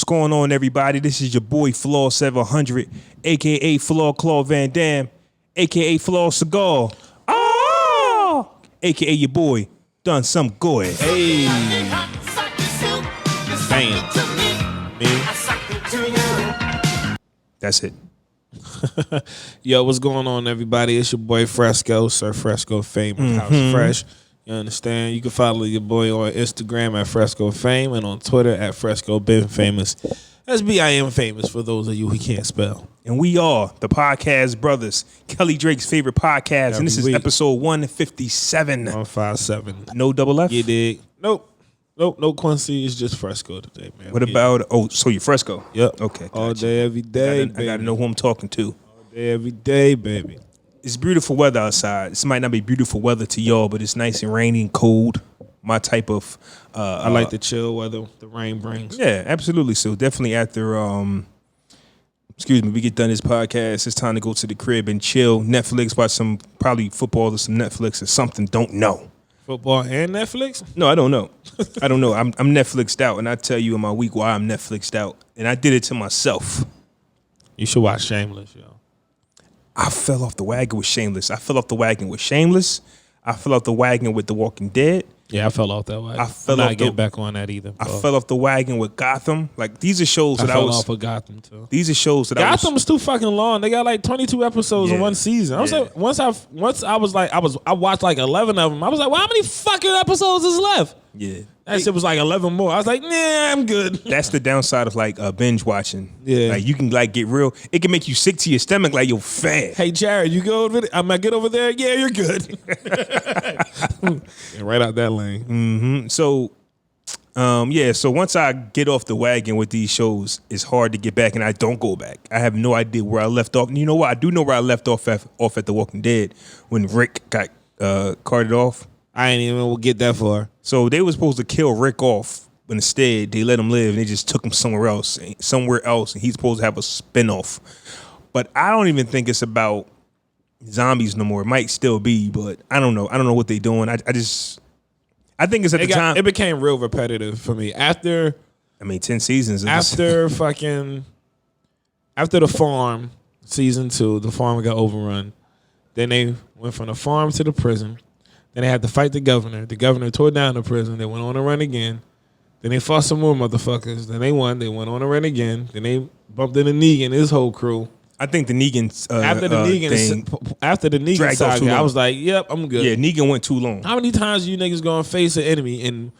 What's going on, everybody? This is your boy Flaw 700, aka Flaw Claw Van Dam, aka Flaw Cigar, aka your boy Done Some Good. Hey, bam. Me. That's it. Yo, what's going on, everybody? It's your boy Fresco, Sir Fresco Fame of House Fresh. You understand? You can follow your boy on Instagram at Fresco Fame and on Twitter at Fresco Been Famous. That's B-I-M Famous for those of you who can't spell. And we are the Podcast Brothers, Kelly Drake's favorite podcast, and this is episode 157. 157. No double F? You dig? Nope, no Quincy. It's just Fresco today, man. What about, so you're Fresco? Yep. Okay. Gotcha. All day, every day, I gotta know who I'm talking to. All day, every day, baby. It's beautiful weather outside. This might not be beautiful weather to y'all, but it's nice and rainy and cold. My type of... I like the chill weather the rain brings. Yeah, absolutely. So definitely after, we get done this podcast, it's time to go to the crib and chill. Netflix, watch some probably football or some Netflix or something. Don't know. Football and Netflix? No, I don't know. I don't know. I'm Netflixed out, and I tell you in my week why I'm Netflixed out. And I did it to myself. You should watch Shameless, yo. I fell off the wagon with Shameless. I fell off the wagon with Shameless. I fell off the wagon with The Walking Dead. Yeah, I fell off that wagon. I fell off get back on that either. I fell off the wagon with Gotham. Like, these are shows that I was... fell off of Gotham, too. These are shows that Gotham was too fucking long. They got like 22 episodes in one season. I was like, I watched like 11 of them. I was like, well, how many fucking episodes is left? Yeah. That shit was like 11 more. I was like, nah, I'm good. That's the downside of like binge watching. Yeah. Like you can like get real. It can make you sick to your stomach like you're fat. Hey, Jared, you go over there? I might get over there. Yeah, you're good. And right out that lane. Mm-hmm. So, So once I get off the wagon with these shows, it's hard to get back, and I don't go back. I have no idea where I left off. And you know what? I do know where I left off at The Walking Dead when Rick got carted off. I ain't even get that far. So they were supposed to kill Rick off, but instead they let him live, and they just took him somewhere else, and he's supposed to have a spinoff. But I don't even think it's about zombies no more. It might still be, but I don't know. I don't know what they're doing. I think it's at the time. It became real repetitive for me. After 10 seasons. After the Farm, season 2, the farm got overrun. Then they went from the farm to the prison. Then they had to fight the governor. The governor tore down the prison. They went on a run again. Then they fought some more motherfuckers. Then they won. They went on a run again. Then they bumped into Negan and his whole crew. I think the Negan after the Negan saga, I was like, "Yep, I'm good." Yeah, Negan went too long. How many times you niggas gonna face an enemy and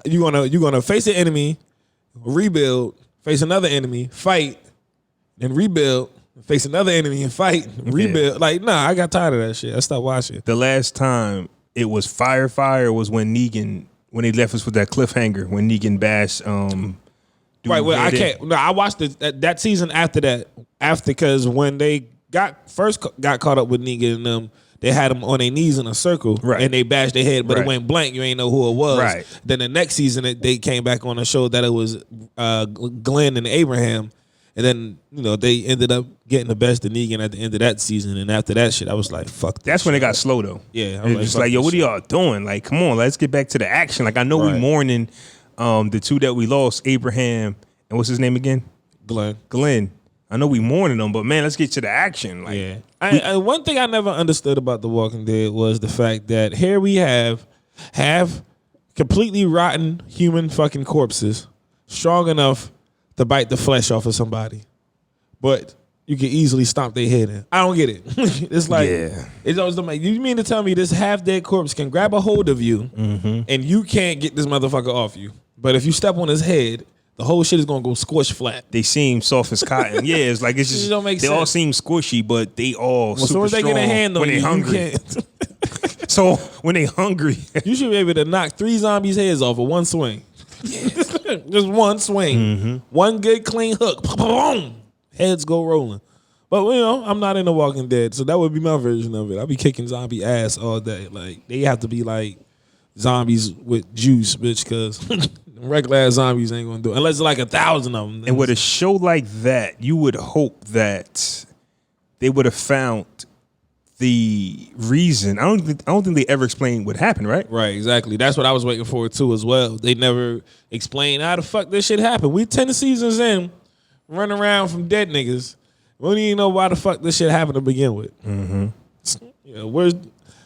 you gonna face an enemy, rebuild, face another enemy, fight, then rebuild, face another enemy and fight, rebuild? Yeah. Like, nah, I got tired of that shit. I stopped watching. The last time it was Fire was when they left us with that cliffhanger when Negan bashed. Right. Well, I can't. No, I watched that season after that. Because when they first got caught up with Negan and them, they had them on their knees in a circle, right, and they bashed their head, but it went blank. You ain't know who it was. Right. Then the next season, they came back on and showed that it was Glenn and Abraham, and then they ended up getting the best of Negan at the end of that season. And after that shit, I was like, "Fuck." That's when it got slow though. Yeah, it was like, "Yo, what are y'all doing? Like, come on, let's get back to the action." Like, I know we mourning the two that we lost, Abraham and what's his name again? Glenn. I know we mourning them, but man, let's get to the action. Like, yeah. One thing I never understood about The Walking Dead was the fact that here we have completely rotten human fucking corpses, strong enough to bite the flesh off of somebody, but you can easily stomp their head in. I don't get it. It's like, it's always like, you mean to tell me this half dead corpse can grab a hold of you and you can't get this motherfucker off you, but if you step on his head, the whole shit is gonna go squish flat. They seem soft as cotton. Yeah, it's like it's just don't make they sense. all seem squishy, but they all super so as they strong get a hand on when they hungry. So when they hungry, you should be able to knock 3 zombies' heads off with one swing. Just one swing, one good clean hook. Boom! Heads go rolling. But I'm not in The Walking Dead, so that would be my version of it. I'll be kicking zombie ass all day. Like, they have to be like zombies with juice, bitch, because regular ass zombies ain't gonna do it unless it's like 1,000 of them. And with a show like that, you would hope that they would have found the reason. I don't think they ever explained what happened, right? Right, exactly. That's what I was waiting for too as well. They never explained how the fuck this shit happened. We 10 seasons in, running around from dead niggas. We don't even know why the fuck this shit happened to begin with. Mm-hmm. Yeah, where's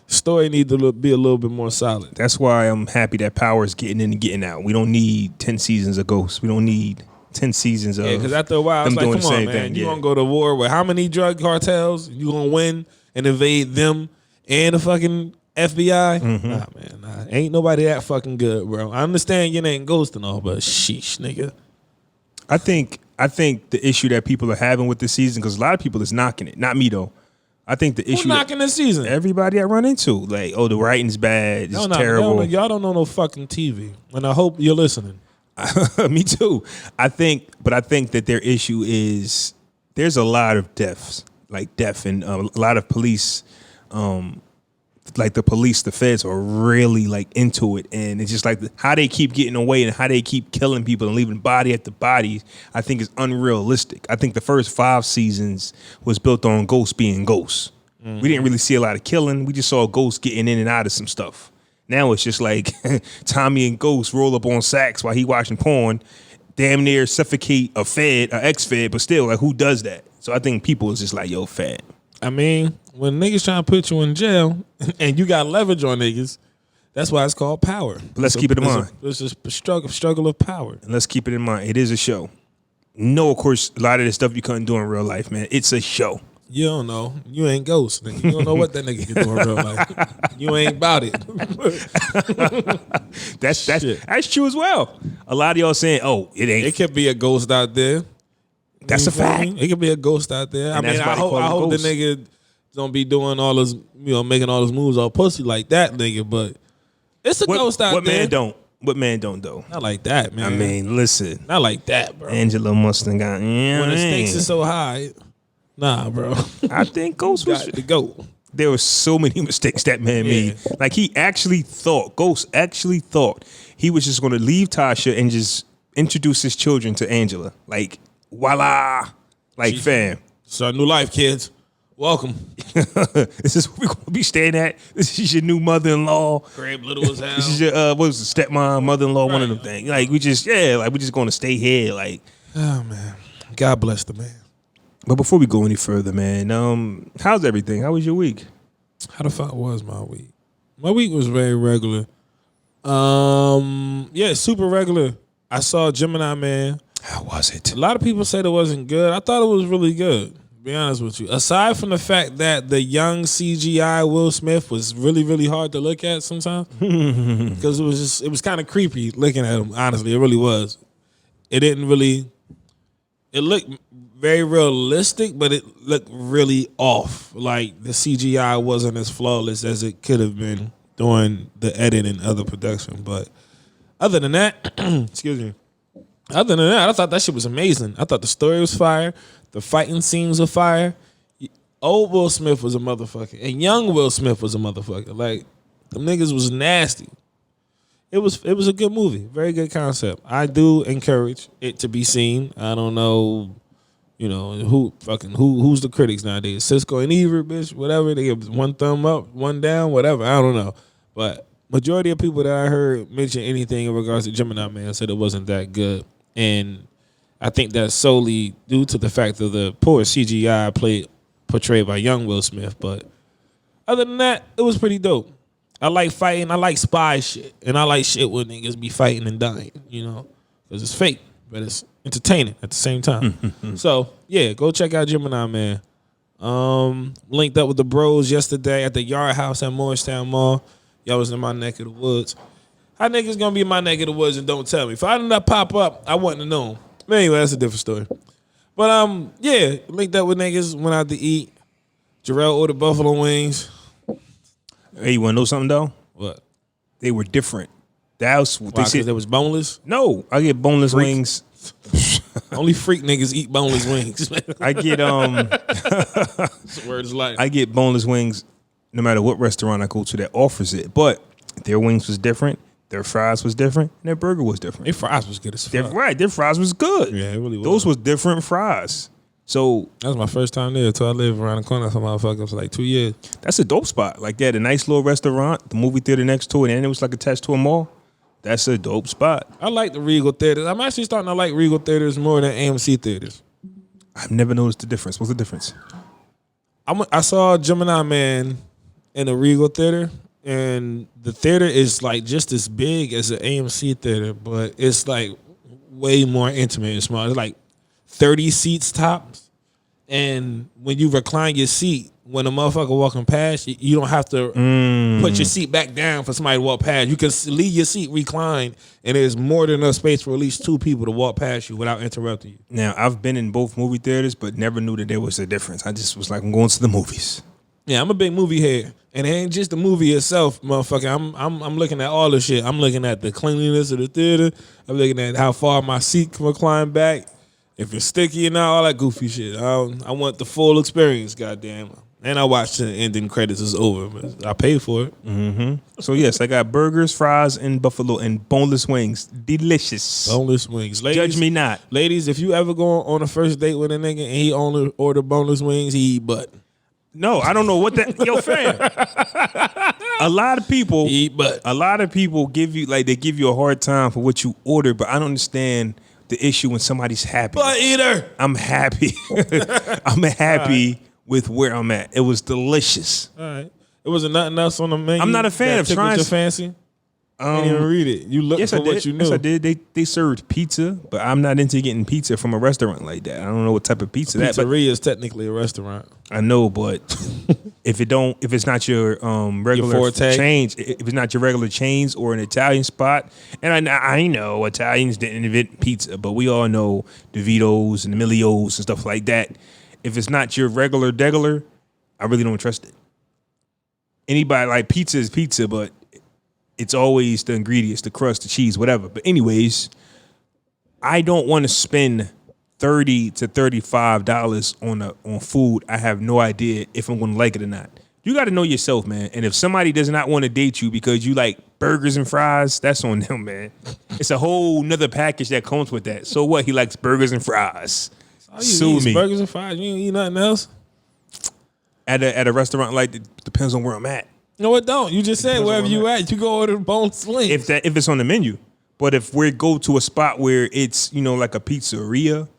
story need to be a little bit more solid. That's why I'm happy that Power is getting in and getting out. We don't need 10 seasons of Ghosts. We don't need 10 seasons of because after a while, it's like, come on, man, you gonna go to war with how many drug cartels? You gonna win and invade them and the fucking FBI? Mm-hmm. Nah, man, nah. Ain't nobody that fucking good, bro. I understand you ain't Ghost and all, but sheesh, nigga. I think the issue that people are having with this season, because a lot of people is knocking it. Not me though. I think the issue knocking this season. Everybody I run into, like, oh, the writing's bad. It's terrible. Y'all don't know no fucking TV, and I hope you're listening. Me too. I think that their issue is there's a lot of deaths, like death, and a lot of police, like the feds are really like into it, and it's just like how they keep getting away and how they keep killing people and leaving body after body. I think is unrealistic. I think the first 5 seasons was built on ghosts being ghosts. Mm-hmm. We didn't really see a lot of killing. We just saw ghosts getting in and out of some stuff. Now it's just like Tommy and Ghost roll up on sacks while he watching porn, damn near suffocate a ex-fed, but still, like, who does that? So I think people is just like, yo, fed. I mean, when niggas trying to put you in jail and you got leverage on niggas, that's why it's called power. But let's keep it in mind. It's a struggle of power. And let's keep it in mind. It is a show. No, of course, a lot of the stuff you couldn't do in real life, man. It's a show. You don't know. You ain't Ghost, nigga. You don't know what that nigga can do in real life. You ain't about it. That's true as well. A lot of y'all saying, oh, it ain't. It could be a ghost out there. That's a fact. It could be a ghost out there. I mean, I hope the nigga don't be doing all his, making all his moves all pussy like that, nigga. But it's a ghost out there. What man don't though? Not like that, man. I mean, listen. Not like that, bro. Angela Mustang got when the stakes is so high. Nah, bro. I think Ghost was to go. There were so many mistakes that man made. Like Ghost actually thought he was just going to leave Tasha and just introduce his children to Angela. Like, voila. Like, fam. Start a new life, kids. Welcome. This is what we're going to be staying at. This is your new mother-in-law. Crib little as hell. This is your, what was it, stepmom, mother-in-law, right. One of them things. Like, we're just going to stay here. Like, oh, man. God bless the man. But before we go any further, man, how's everything? How was your week? How the fuck was my week? My week was very regular. Super regular. I saw Gemini Man. How was it? A lot of people said it wasn't good. I thought it was really good, to be honest with you. Aside from the fact that the young CGI Will Smith was really, really hard to look at sometimes. Because it was kind of creepy looking at him, honestly. It really was. It looked very realistic, but it looked really off. Like the CGI wasn't as flawless as it could have been during the edit and other production. But other than that, excuse me. Other than that, I thought that shit was amazing. I thought the story was fire. The fighting scenes were fire. Old Will Smith was a motherfucker. And young Will Smith was a motherfucker. Like, them niggas was nasty. It was a good movie. Very good concept. I do encourage it to be seen. I don't know, who's the critics nowadays? Cisco and Ebert, bitch, whatever. They give one thumb up, one down, whatever. I don't know. But majority of people that I heard mention anything in regards to Gemini Man said it wasn't that good. And I think that's solely due to the fact of the poor CGI portrayed by young Will Smith. But other than that, it was pretty dope. I like fighting. I like spy shit. And I like shit where niggas be fighting and dying, because it's fake, but it's entertaining at the same time. So, yeah, go check out Gemini Man. Linked up with the bros yesterday at the Yard House at Morristown Mall. Y'all was in my neck of the woods. How niggas gonna be in my neck of the woods and don't tell me? If I did not pop up, I wouldn't have known. But anyway, that's a different story. But linked up with niggas, went out to eat. Jarrell ordered buffalo wings. Hey, you wanna know something though? What? They were different. That was what they said. They was boneless? No, I get boneless wings. Only freak niggas eat boneless wings. I get word is life. I get boneless wings no matter what restaurant I go to that offers it. But their wings was different. Their fries was different. And their burger was different. Their fries was good as fuck. Their fries was good. Yeah, it really was. Those was different fries. So That was my first time there. So I lived around the corner from motherfucker for like 2 years. that's a dope spot. Like that, a nice little restaurant, the movie theater next to it, and it was like attached to a mall. That's a dope spot. I like the Regal theaters. I'm actually starting to like Regal theaters more than AMC theaters. I've never noticed the difference. What's the difference? I saw Gemini Man in a Regal theater, and the theater is like just as big as an AMC theater, but it's like way more intimate and small. It's like 30 seats tops, and when you recline your seat, when a motherfucker walking past, you don't have to put your seat back down for somebody to walk past. You can leave your seat reclined, and there's more than enough space for at least 2 people to walk past you without interrupting you. Now, I've been in both movie theaters, but never knew that there was a difference. I just was like, I'm going to the movies. Yeah, I'm a big movie head, and it ain't just the movie itself, motherfucker. I'm looking at all the shit. I'm looking at the cleanliness of the theater. I'm looking at how far my seat can recline back, if it's sticky or not, all that goofy shit. I want the full experience, goddamn. And I watched the ending credits is over, but I paid for it. Mm-hmm. So yes, I got burgers, fries, and buffalo and boneless wings. Delicious. Boneless wings. Ladies, Judge me not. Ladies, if you ever go on a first date with a nigga and he only order boneless wings, he eat butt. No, I don't know what that. Yo, fam. A lot of people He eat butt. A lot of people give you they give you a hard time for what you order, but I don't understand the issue when somebody's happy. Butt eater. I'm happy. I'm happy with where I'm at. It was delicious. All right. It wasn't nothing else on the menu. I'm not a fan that of tickled trying. your fancy. I didn't even read it. You looked Yes, for I did. what you knew. Yes, I did. They served pizza, but I'm not into getting pizza from a restaurant like that. I don't know what type of pizza that. Pizzeria is technically a restaurant. I know, but if it's not your regular forte? chains, if it's not your regular chains or an Italian spot, and I know Italians didn't invent pizza, but we all know DeVito's and Emilio's and stuff like that. If it's not your regular degular, I really don't trust it. Anybody like pizza is pizza, but it's always the ingredients, the crust, the cheese, whatever. But anyways, I don't want to spend $30 to $35 on food. I have no idea if I'm going to like it or not. You got to know yourself, man. And if somebody does not want to date you because you like burgers and fries, that's on them, man. It's a whole nother package that comes with that. So what? He likes burgers and fries. Sue me. Burgers and fries. You ain't eat nothing else. At a restaurant like that, depends on where I'm at. No, it don't. You just said wherever you at, you go order boneless wings. If it's on the menu. But if we go to a spot where it's, like a pizzeria,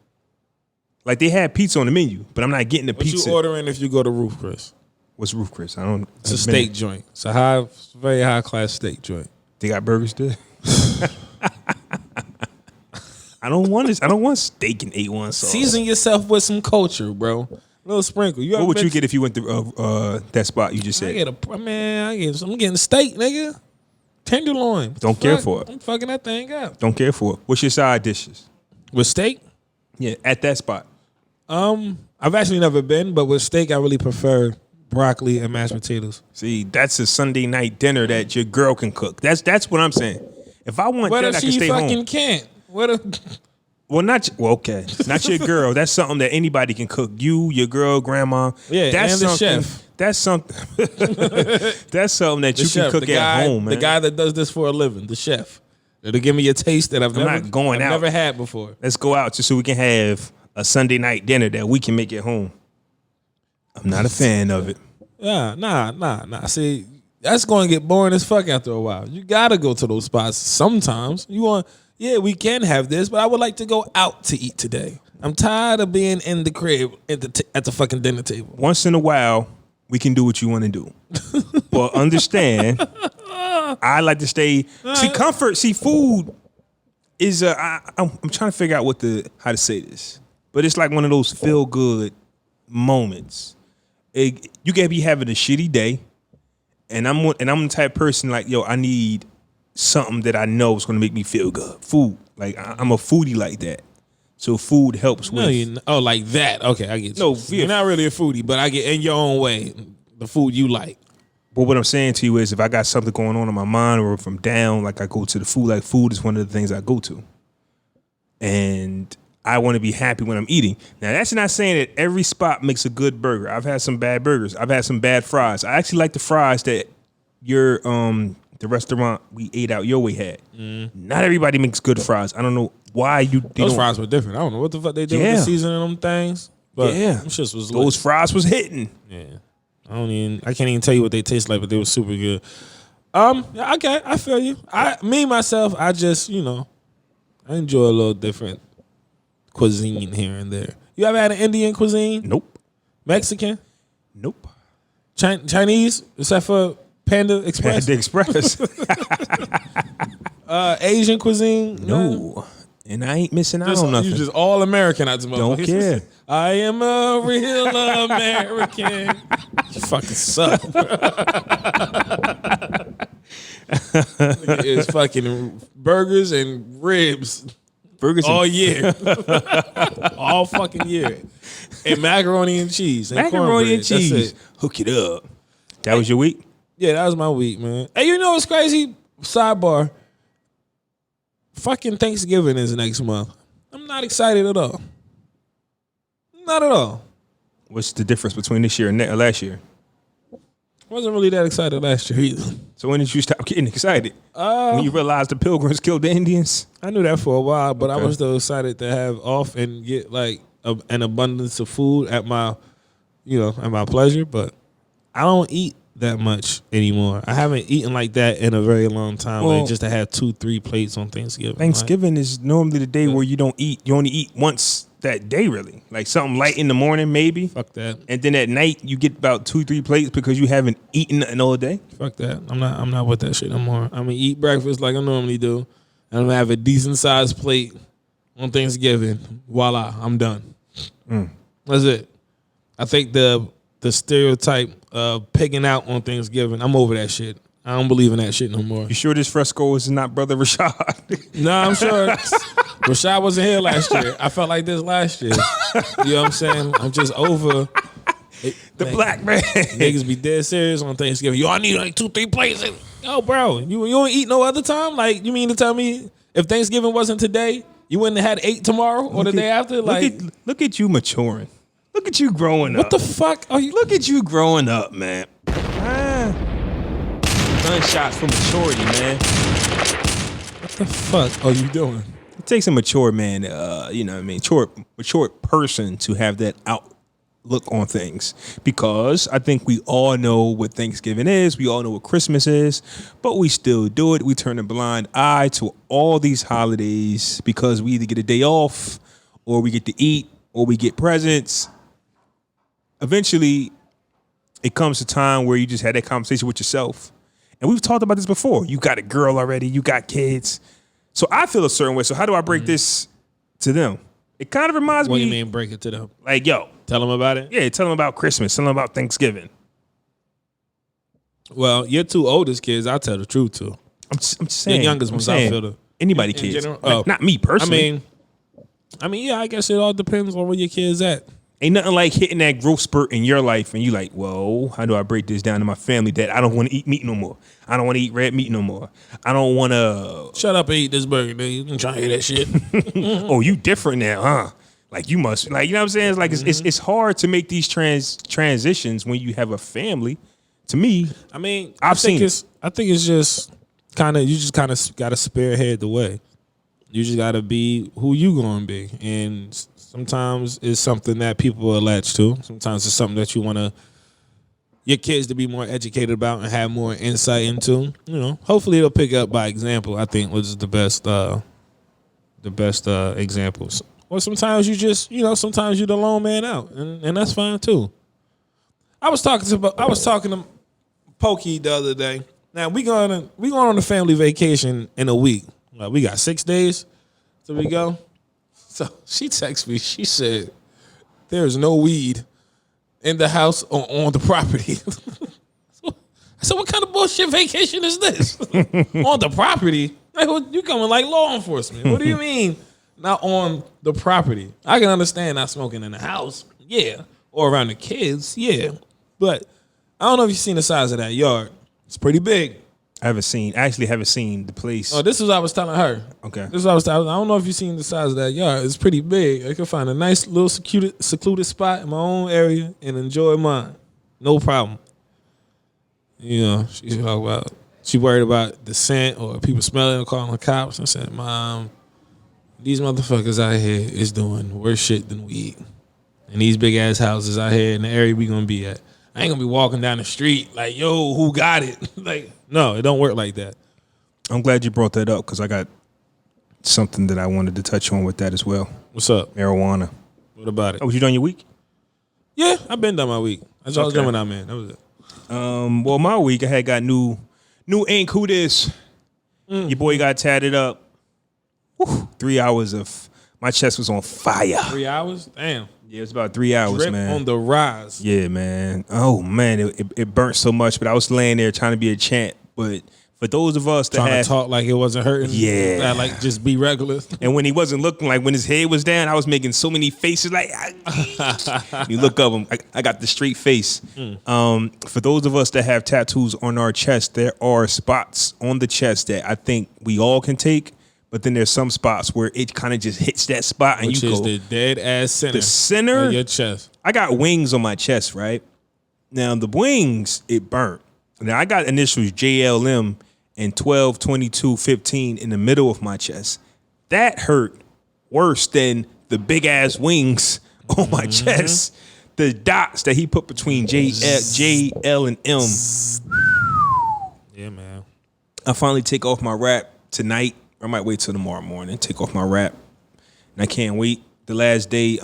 like they have pizza on the menu, but I'm not getting the pizza. What you ordering if you go to Roof Chris? What's Roof Chris? I don't. It's a steak joint. It's a very high class steak joint. They got burgers there. I don't want steak and A1 sauce. Season yourself with some culture, bro. A little sprinkle. What would you get if you went to that spot you just said? I'm getting steak, nigga. Tenderloin. Don't care for it. I'm fucking that thing up. Don't care for it. What's your side dishes? With steak? Yeah, at that spot. I've actually never been, but with steak, I really prefer broccoli and mashed potatoes. See, that's a Sunday night dinner that your girl can cook. That's what I'm saying. If I want that, I can stay home. What if she fucking can't? Okay. Not your girl. That's something that anybody can cook. You, your girl, grandma. Yeah, that's and the something, chef. That's something. That's something that you chef, can cook at home, man. The guy that does this for a living, the chef. It'll give me a taste that I've never had before. Let's go out just so we can have a Sunday night dinner that we can make at home. I'm not a fan of it. Yeah, nah. See, that's going to get boring as fuck after a while. You got to go to those spots sometimes. Yeah, we can have this, but I would like to go out to eat today. I'm tired of being in the crib at the fucking dinner table. Once in a while, we can do what you want to do. But understand, I like to stay. See, food is I'm trying to figure out how to say this, but it's like one of those feel good moments. You can be having a shitty day, and I'm the type of person like, yo, I need something that I know is going to make me feel good. Food, like I'm a foodie like that. So food helps with. Like that. Okay, I get you. No, you're not really a foodie, but I get in your own way the food you like. But what I'm saying to you is, if I got something going on in my mind, or if I'm down, like I go to the food. Like food is one of the things I go to, and I want to be happy when I'm eating. Now that's not saying that every spot makes a good burger. I've had some bad burgers. I've had some bad fries. I actually like the fries that the restaurant we ate out your way had. Not everybody makes good fries. I don't know why those fries were different. I don't know what the fuck they did with the seasoning on them things. But Yeah. them shits was Those lit. fries was hitting. Yeah. I can't even tell you what they taste like, but they were super good. Yeah, okay, I feel you. Myself, I just, I enjoy a little different cuisine here and there. You ever had an Indian cuisine? Nope. Mexican? Nope. Chinese, except for Panda Express? Panda Express. Asian cuisine? No. And I ain't missing out on nothing. You just all American at the moment. Don't care. I am a real American. You fucking suck. It's fucking burgers and ribs. Burgers all year. All fucking year. And macaroni and cheese. And macaroni and cheese. That's it. Hook it up. That was your week? Yeah, that was my week, man. Hey, you know what's crazy? Sidebar. Fucking Thanksgiving is next month. I'm not excited at all. Not at all. What's the difference between this year and last year? Wasn't really that excited last year either. So when did you stop getting excited? When you realized the Pilgrims killed the Indians? I knew that for a while, but Okay. I was still excited to have off and get like an abundance of food at my pleasure. But I don't eat that much anymore. I haven't eaten like that in a very long time. Well, like just to have 2-3 plates on Thanksgiving. Thanksgiving is normally the day where you don't eat. You only eat once that day, really. Like something light in the morning, maybe. Fuck that. And then at night you get about 2-3 plates because you haven't eaten nothing all day. Fuck that. I'm not with that shit no more. I'm gonna eat breakfast like I normally do, and I'm gonna have a decent sized plate on Thanksgiving. Voila, I'm done. That's it. I think the stereotype of pigging out on Thanksgiving, I'm over that shit. I don't believe in that shit no more. You sure this Fresco is not Brother Rashad? Nah, I'm sure Rashad wasn't here last year. I felt like this last year. You know what I'm saying? I'm just over The black man. Niggas be dead serious on Thanksgiving. Yo, I need like 2-3 plates. Yo, bro, you don't eat no other time? Like, you mean to tell me if Thanksgiving wasn't today, you wouldn't have had 8 tomorrow or the day after? Like, look at you maturing. Look at you growing up. what the fuck are you? Look at you growing up, man. Gunshots for maturity, man. What the fuck are you doing? It takes a mature man, mature person to have that outlook on things. Because I think we all know what Thanksgiving is. We all know what Christmas is. But we still do it. We turn a blind eye to all these holidays because we either get a day off or we get to eat or we get presents. Eventually, it comes a time where you just had that conversation with yourself. And we've talked about this before. You got a girl already. You got kids. So I feel a certain way. So how do I break this to them? It kind of reminds me. What do you mean break it to them? Like, yo. Tell them about it? Yeah, tell them about Christmas. Tell them about Thanksgiving. Well, your 2 oldest kids, I'll tell the truth to. I'm just saying. Your youngest ones, I feel the. Anybody in kids. general? Like, Oh. not me personally. I mean, yeah, I guess it all depends on where your kids at. Ain't nothing like hitting that growth spurt in your life and you like, whoa, how do I break this down to my family that I don't want to eat meat no more? I don't want to eat red meat no more. I don't want to. Shut up and eat this burger, dude. You trying to hear that shit? Oh, you different now, huh? Like you must, like, you know what I'm saying? It's like it's hard to make these transitions when you have a family. To me, I mean, I think it's just kind of, you just kind of got to spearhead the way. You just got to be who you gonna be, and sometimes it's something that people are latched to. Sometimes it's something that you want your kids to be more educated about and have more insight into. You know, hopefully it'll pick up by example. I think was the best examples. Or sometimes you just, sometimes you're the lone man out, and that's fine too. I was talking to Pokey the other day. Now we going on a family vacation in a week. We got 6 days till we go. So she texted me. She said, "There's no weed in the house or on the property." I said, "What kind of bullshit vacation is this? On the property? Like, you coming like law enforcement? What do you mean not on the property? I can understand not smoking in the house, yeah, or around the kids, yeah, but I don't know if you've seen the size of that yard. It's pretty big." I actually haven't seen the place. Oh, this is what I was telling her. Okay. This is what I was telling her. I don't know if you've seen the size of that yard. It's pretty big. I can find a nice little secluded spot in my own area and enjoy mine. No problem. She worried about the scent or people smelling and calling the cops. I said, "Mom, these motherfuckers out here is doing worse shit than weed. in these big ass houses out here in the area we gonna be at. I ain't gonna be walking down the street like, yo, who got it? Like, no, it don't work like that. I'm glad you brought that up because I got something that I wanted to touch on with that as well. What's up? Marijuana. What about it? Oh, was you done your week? Yeah, I've been done my week. That's all I was doing out, man. That was it. Well, my week I had got new ink. Who this? Your boy got tatted up. Whew, 3 hours of my chest was on fire. 3 hours? Damn. Yeah, it was about 3 hours, Drip man. on the rise. Yeah, man. Oh man, it burnt so much, but I was laying there trying to be a champ. But for those of us that trying to talk like it wasn't hurting. Yeah. Like just be regular. And when he wasn't looking, like when his head was down, I was making so many faces. Like you look up, I got the straight face. For those of us that have tattoos on our chest, there are spots on the chest that I think we all can take. But then there's some spots where it kind of just hits that spot and Which you is go the dead ass center. the center of your chest. I got wings on my chest, right? Now the wings, it burnt. Now I got initials JLM and 12, 22, 15 in the middle of my chest. That hurt worse than the big ass wings on my chest. The dots that he put between J, L, and M. Yeah, man. I finally take off my wrap tonight. I might wait till tomorrow morning, take off my wrap. And I can't wait. The last day,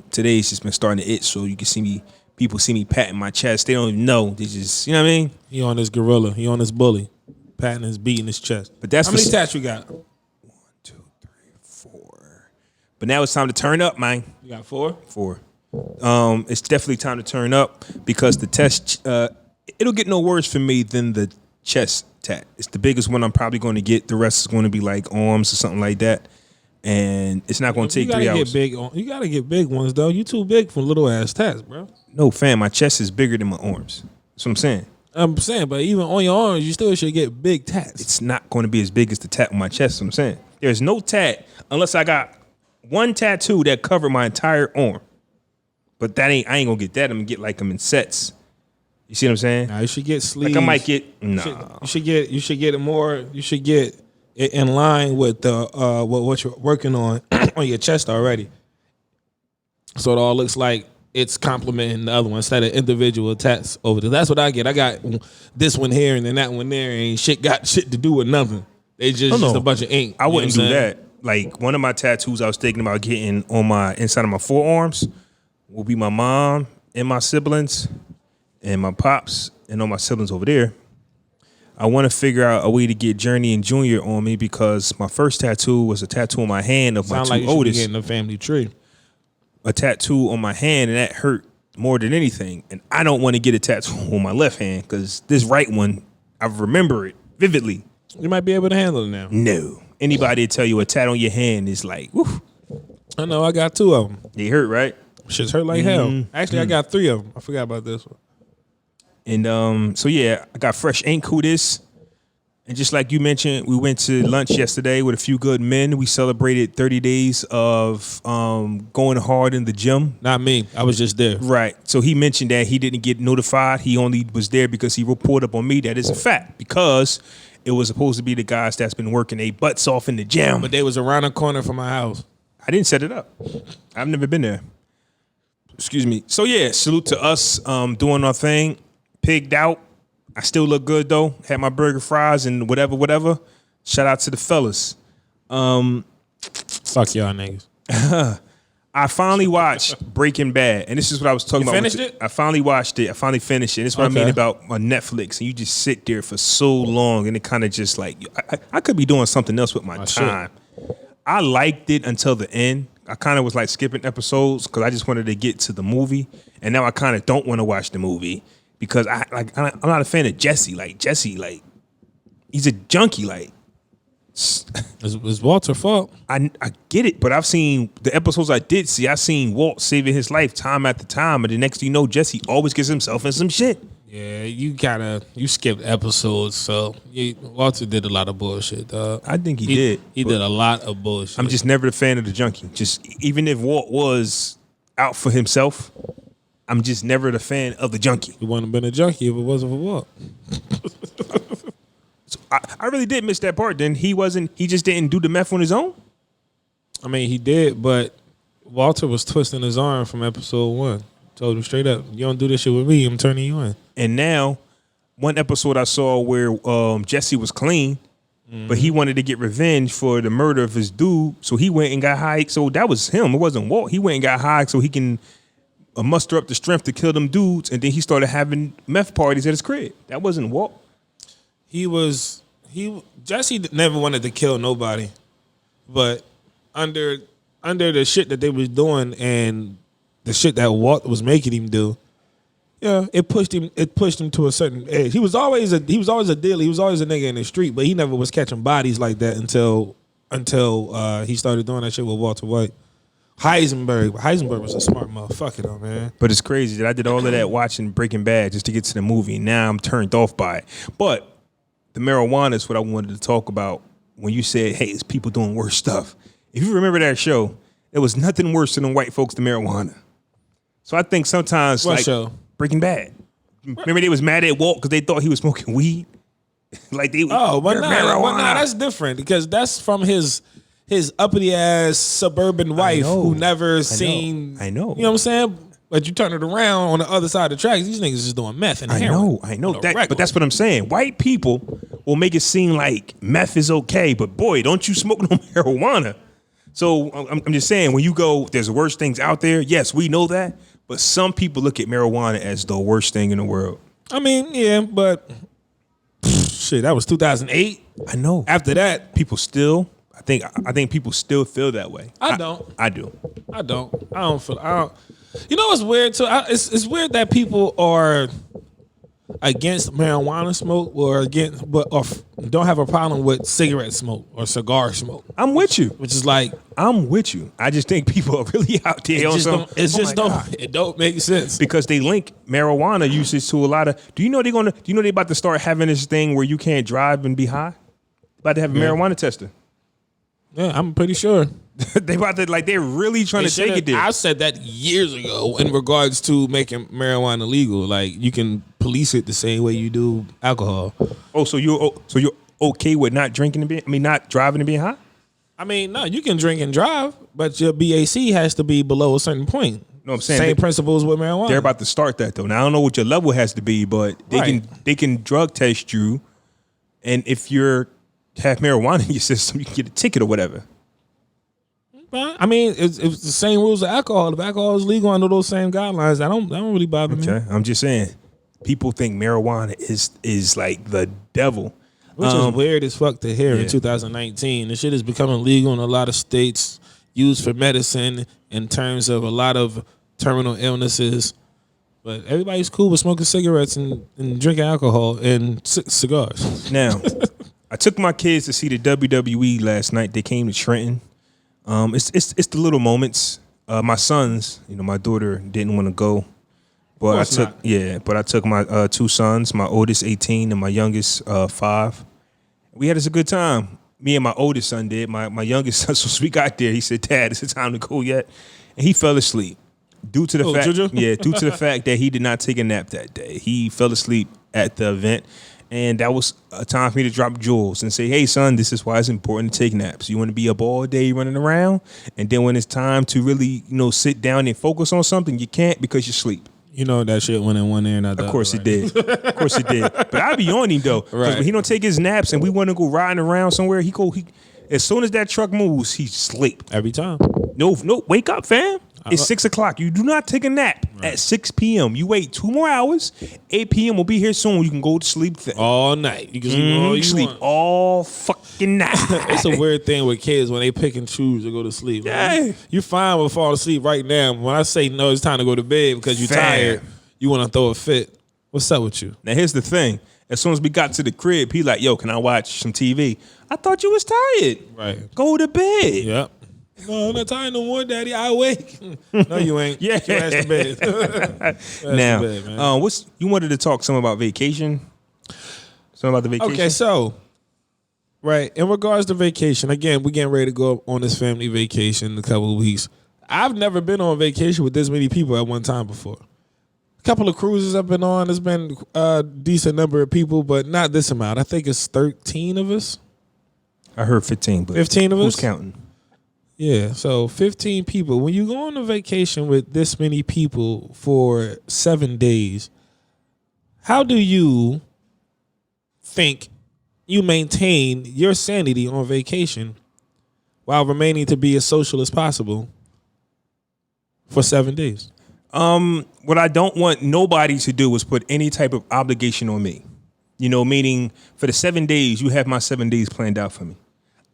today's just been starting to itch, so you can see me, people see me patting my chest. They don't even know. They just, you know what I mean? He on this gorilla. He on this bully. Patting his beating his chest. But that's how many tats you got? 1, 2, 3, 4. But now it's time to turn up, man. You got 4? 4. It's definitely time to turn up because the test, it'll get no worse for me than the chest tat. It's the biggest one I'm probably going to get. The rest is going to be like arms or something like that. And it's not going to take 3 hours. You got to get big ones, though. You too big for little ass tats, bro. No, fam, my chest is bigger than my arms. That's what I'm saying. I'm saying, but even on your arms, you still should get big tats. It's not going to be as big as the tat on my chest. That's what I'm saying. There's no tat unless I got one tattoo that covered my entire arm. But I ain't going to get that. I'm going to get like them in sets. You see what I'm saying? Nah, you should get sleeves. Like I might get You should get it more. You should get it in line with the what you're working on on your chest already. So it all looks like it's complementing the other one instead of individual tats over there. That's what I get. I got this one here and then that one there, and shit got shit to do with nothing. They just a bunch of ink. I wouldn't do that. Like one of my tattoos I was thinking about getting on my inside of my forearms will be my mom and my siblings and my pops and all my siblings over there. I want to figure out a way to get Journey and Junior on me because my first tattoo was a tattoo on my hand of my two oldest. Getting a family tree. A tattoo on my hand, and that hurt more than anything. And I don't want to get a tattoo on my left hand because this right one, I remember it vividly. You might be able to handle it now. No. Anybody tell you a tat on your hand is like, woof. I know. I got 2 of them. They hurt, right? Shit's hurt like hell. Actually, I got 3 of them. I forgot about this one. And so yeah, I got fresh ink. Who this? And just like you mentioned, we went to lunch yesterday with a few good men. We celebrated 30 days of going hard in the gym. Not me. I was just there. Right. So he mentioned that he didn't get notified. He only was there because he reported up on me. That is a fact because it was supposed to be the guys that's been working their butts off in the gym. But they was around the corner from my house. I didn't set it up. I've never been there. Excuse me. So yeah, salute to us doing our thing. Pigged out. I still look good though. Had my burger, fries, and whatever. Shout out to the fellas. Fuck y'all niggas. I finally watched Breaking Bad, and this is what I was talking about. Finished it? I finally watched it. I finally finished it. This is what I mean about my Netflix. And you just sit there for so long, and it kind of just like I could be doing something else with my time. Shit. I liked it until the end. I kind of was like skipping episodes because I just wanted to get to the movie, and now I kind of don't want to watch the movie because I'm not a fan of Jesse. Like Jesse, like he's a junkie. Like it's Walter's fault. I get it, but I've seen the episodes I did see. I seen Walt saving his life time after time, and the next thing you know, Jesse always gets himself in some shit. Yeah, you skipped episodes, so Walter did a lot of bullshit, dog. I think he did. He did a lot of bullshit. I'm just never a fan of the junkie. Just even if Walt was out for himself, I'm just never the fan of the junkie. He wouldn't have been a junkie if it wasn't for Walt. So I really did miss that part. Then he just didn't do the meth on his own. I mean, he did, but Walter was twisting his arm from episode 1. Told him straight up, you don't do this shit with me, I'm turning you in. And now, one episode I saw where Jesse was clean, but he wanted to get revenge for the murder of his dude, so he went and got high. So that was him. It wasn't Walt. He went and got high so he can muster up the strength to kill them dudes, and then he started having meth parties at his crib. That wasn't Walt. Jesse never wanted to kill nobody, but under the shit that they was doing and the shit that Walt was making him do, yeah, it pushed him to a certain edge. He was always a dealer. He was always a nigga in the street, but he never was catching bodies like that until he started doing that shit with Walter White. Heisenberg was a smart motherfucker though, man. But it's crazy that I did all of that watching Breaking Bad just to get to the movie. Now I'm turned off by it. But the marijuana is what I wanted to talk about when you said, hey, it's people doing worse stuff. If you remember that show, there was nothing worse than white folks than marijuana. So I think sometimes What show? Breaking Bad. Remember they was mad at Walt because they thought he was smoking weed? Like they marijuana. That's different because that's from his uppity ass suburban wife who never seen. I know. You know what I'm saying? But you turn it around on the other side of the tracks, these niggas is doing meth and heroin. I know. But that's what I'm saying. White people will make it seem like meth is okay, but boy, don't you smoke no marijuana. So I'm just saying, when you go, there's worse things out there. Yes, we know that. But some people look at marijuana as the worst thing in the world. I mean, yeah, but shit, that was 2008. I know. After that, people still, I think people still feel that way. I don't. I do. I don't. You know what's weird too? It's weird that people are against marijuana smoke or don't have a problem with cigarette smoke or cigar smoke. I'm with you. Which is like, I'm with you. I just think people are really out there on some. It don't make sense because they link marijuana usage to a lot of. Do you know they about to start having this thing where you can't drive and be high? About to have a marijuana tester. Yeah, I'm pretty sure. They're really trying to take it there. I said that years ago in regards to making marijuana legal. Like you can police it the same way you do alcohol. Oh, so you're okay with not drinking and not driving and being high? I mean, no, you can drink and drive, but your BAC has to be below a certain point. No, I'm saying same principles with marijuana. They're about to start that though. Now I don't know what your level has to be, but they can drug test you, and if you have marijuana in your system, you can get a ticket or whatever. I mean, it's the same rules as alcohol. If alcohol is legal under those same guidelines, that don't really bother me. Okay, I'm just saying, people think marijuana is like the devil, which is weird as fuck to hear in 2019. The shit is becoming legal in a lot of states, used for medicine in terms of a lot of terminal illnesses. But everybody's cool with smoking cigarettes and drinking alcohol and cigars. Now, I took my kids to see the WWE last night. They came to Trenton. It's the little moments. My sons, my daughter didn't want to go, but I took my two sons, my oldest 18 and my youngest 5. We had us a good time. Me and my oldest son did. My youngest son, so we got there, he said, "Dad, is it time to go yet?" And he fell asleep due to the fact that he did not take a nap that day. He fell asleep at the event. And that was a time for me to drop jewels and say, hey, son, this is why it's important to take naps. You want to be up all day running around, and then when it's time to really, sit down and focus on something, you can't because you sleep. You know that shit went in one ear and out the other. Of course it did. Of course it did. But I be on him, though. Because when he don't take his naps and we want to go riding around somewhere, he as soon as that truck moves, he sleep. Every time. No, wake up, fam. It's 6 o'clock. You do not take a nap at 6 p.m. You wait 2 more hours. 8 p.m. will be here soon. You can go to sleep all night. You can sleep all you sleep want. all fucking night. It's a weird thing with kids when they pick and choose to go to sleep. Yeah. You're fine with falling asleep right now. When I say no, it's time to go to bed because you're tired, you want to throw a fit. What's up with you? Now, here's the thing. As soon as we got to the crib, he like, yo, can I watch some TV? I thought you was tired. Right. Go to bed. Yep. No, I'm not tired no more, Daddy. I awake. No, you ain't. Yeah. Get your ass to bed. Now, to bed, you wanted to talk some about vacation? Something about the vacation? Okay, so, in regards to vacation, again, we're getting ready to go on this family vacation in a couple of weeks. I've never been on vacation with this many people at one time before. A couple of cruises I've been on. There's been a decent number of people, but not this amount. I think it's 13 of us. I heard 15, but 15 of us? Who's counting? Yeah, so 15 people. When you go on a vacation with this many people for 7 days, how do you think you maintain your sanity on vacation while remaining to be as social as possible for 7 days? What I don't want nobody to do is put any type of obligation on me. You know, meaning for the 7 days, you have my 7 days planned out for me.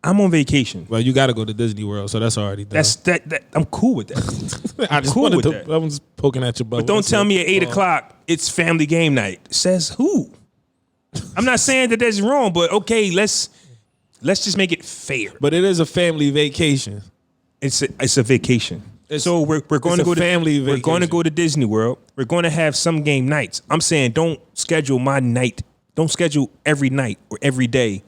I'm on vacation. Well, you got to go to Disney World, so that's already done. That I'm cool with that. I just cool wanted with to. that. I was poking at your butt. But don't tell me at 8:00 it's family game night. Says who? I'm not saying that that's wrong, but okay, let's just make it fair. But it is a family vacation. It's a vacation. So we're going to go to family vacation. We're going to go to Disney World. We're going to have some game nights. I'm saying don't schedule my night. Don't schedule every night or every day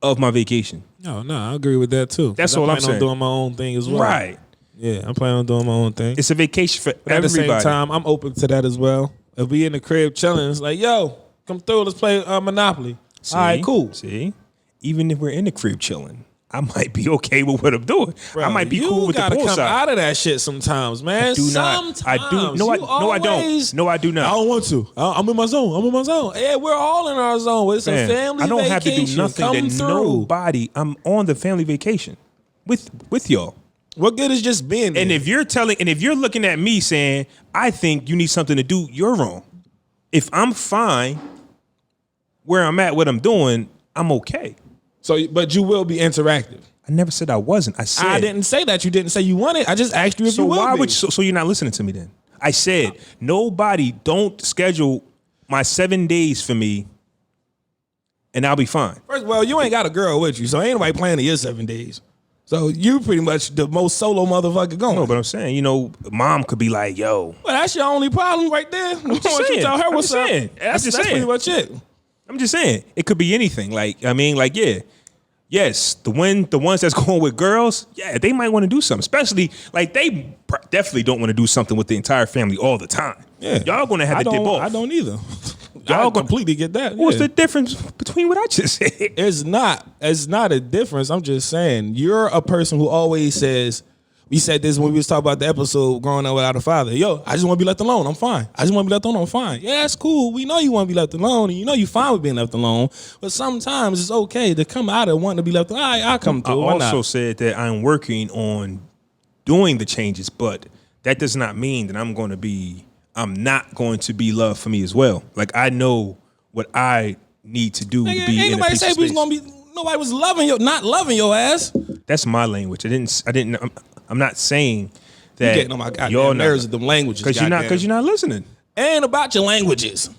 of my vacation. No, I agree with that too. That's all I'm saying. I'm doing my own thing as well. Right. Yeah, I'm planning on doing my own thing. It's a vacation for But everybody. at the same time, I'm open to that as well. If we in the crib chilling, it's like, yo, come through, let's play Monopoly. See? All right, cool. See? Even if we're in the crib chilling, I might be okay with what I'm doing. Bro, I might be cool with the poolside. You gotta poolside. come out of that shit sometimes, man. I do Sometimes. not. I do. No, I don't. No, I do not. I don't want to. I'm in my zone. Yeah, we're all in our zone. It's a family vacation. I don't have to do nothing come that through. nobody. I'm on the family vacation with y'all. What good is just being there? And if you're looking at me saying, I think you need something to do, you're wrong. If I'm fine where I'm at, what I'm doing, I'm okay. So, but you will be interactive. I never said I wasn't. I said I didn't say that. You didn't say you wanted. I just asked you if you will. Why would so you're not listening to me then? I said nobody don't schedule my 7 days for me, and I'll be fine. First of all, you ain't got a girl with you, so ain't nobody planning your 7 days. So you pretty much the most solo motherfucker going. No, but I'm saying, mom could be like, yo. Well, that's your only problem right there. I'm just saying. You tell her what's up. That's pretty much it. I'm just saying. It could be anything. Yeah. Yes, the ones that's going with girls, yeah, they might want to do something. Especially, they definitely don't want to do something with the entire family all the time. Yeah. Y'all going to have to dip off. I don't either. Y'all completely get that. What's the difference between what I just said? It's not a difference. I'm just saying, you're a person who always says, we said this when we was talking about the episode growing up without a father. Yo, I just want to be left alone. I'm fine. I just want to be left alone. I'm fine. Yeah, that's cool. We know you want to be left alone, and you know you fine with being left alone. But sometimes it's okay to come out of wanting to be left alone. All right, I'll come through. I also said that I'm working on doing the changes, but that does not mean that I'm not going to be love for me as well. Like, I know what I need to do to be ain't in a nobody peace say of we was space. gonna be. Nobody was not loving your ass. That's my language. I'm not saying that You getting on my goddamn y'all nerves with them languages. because you're not listening. Ain't about your languages.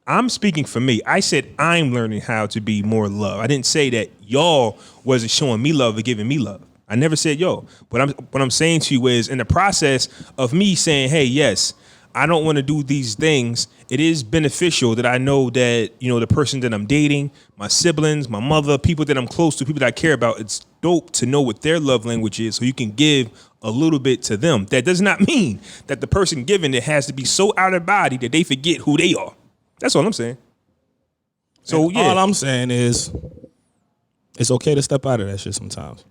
I'm speaking for me. I said I'm learning how to be more love. I didn't say that y'all wasn't showing me love or giving me love. I never said yo. What I'm saying to you is, in the process of me saying, hey, yes, I don't want to do these things, it is beneficial that I know that, the person that I'm dating, my siblings, my mother, people that I'm close to, people that I care about, it's dope to know what their love language is so you can give a little bit to them. That does not mean that the person giving it has to be so out of body that they forget who they are. That's all I'm saying. So, yeah. All I'm saying is it's okay to step out of that shit sometimes.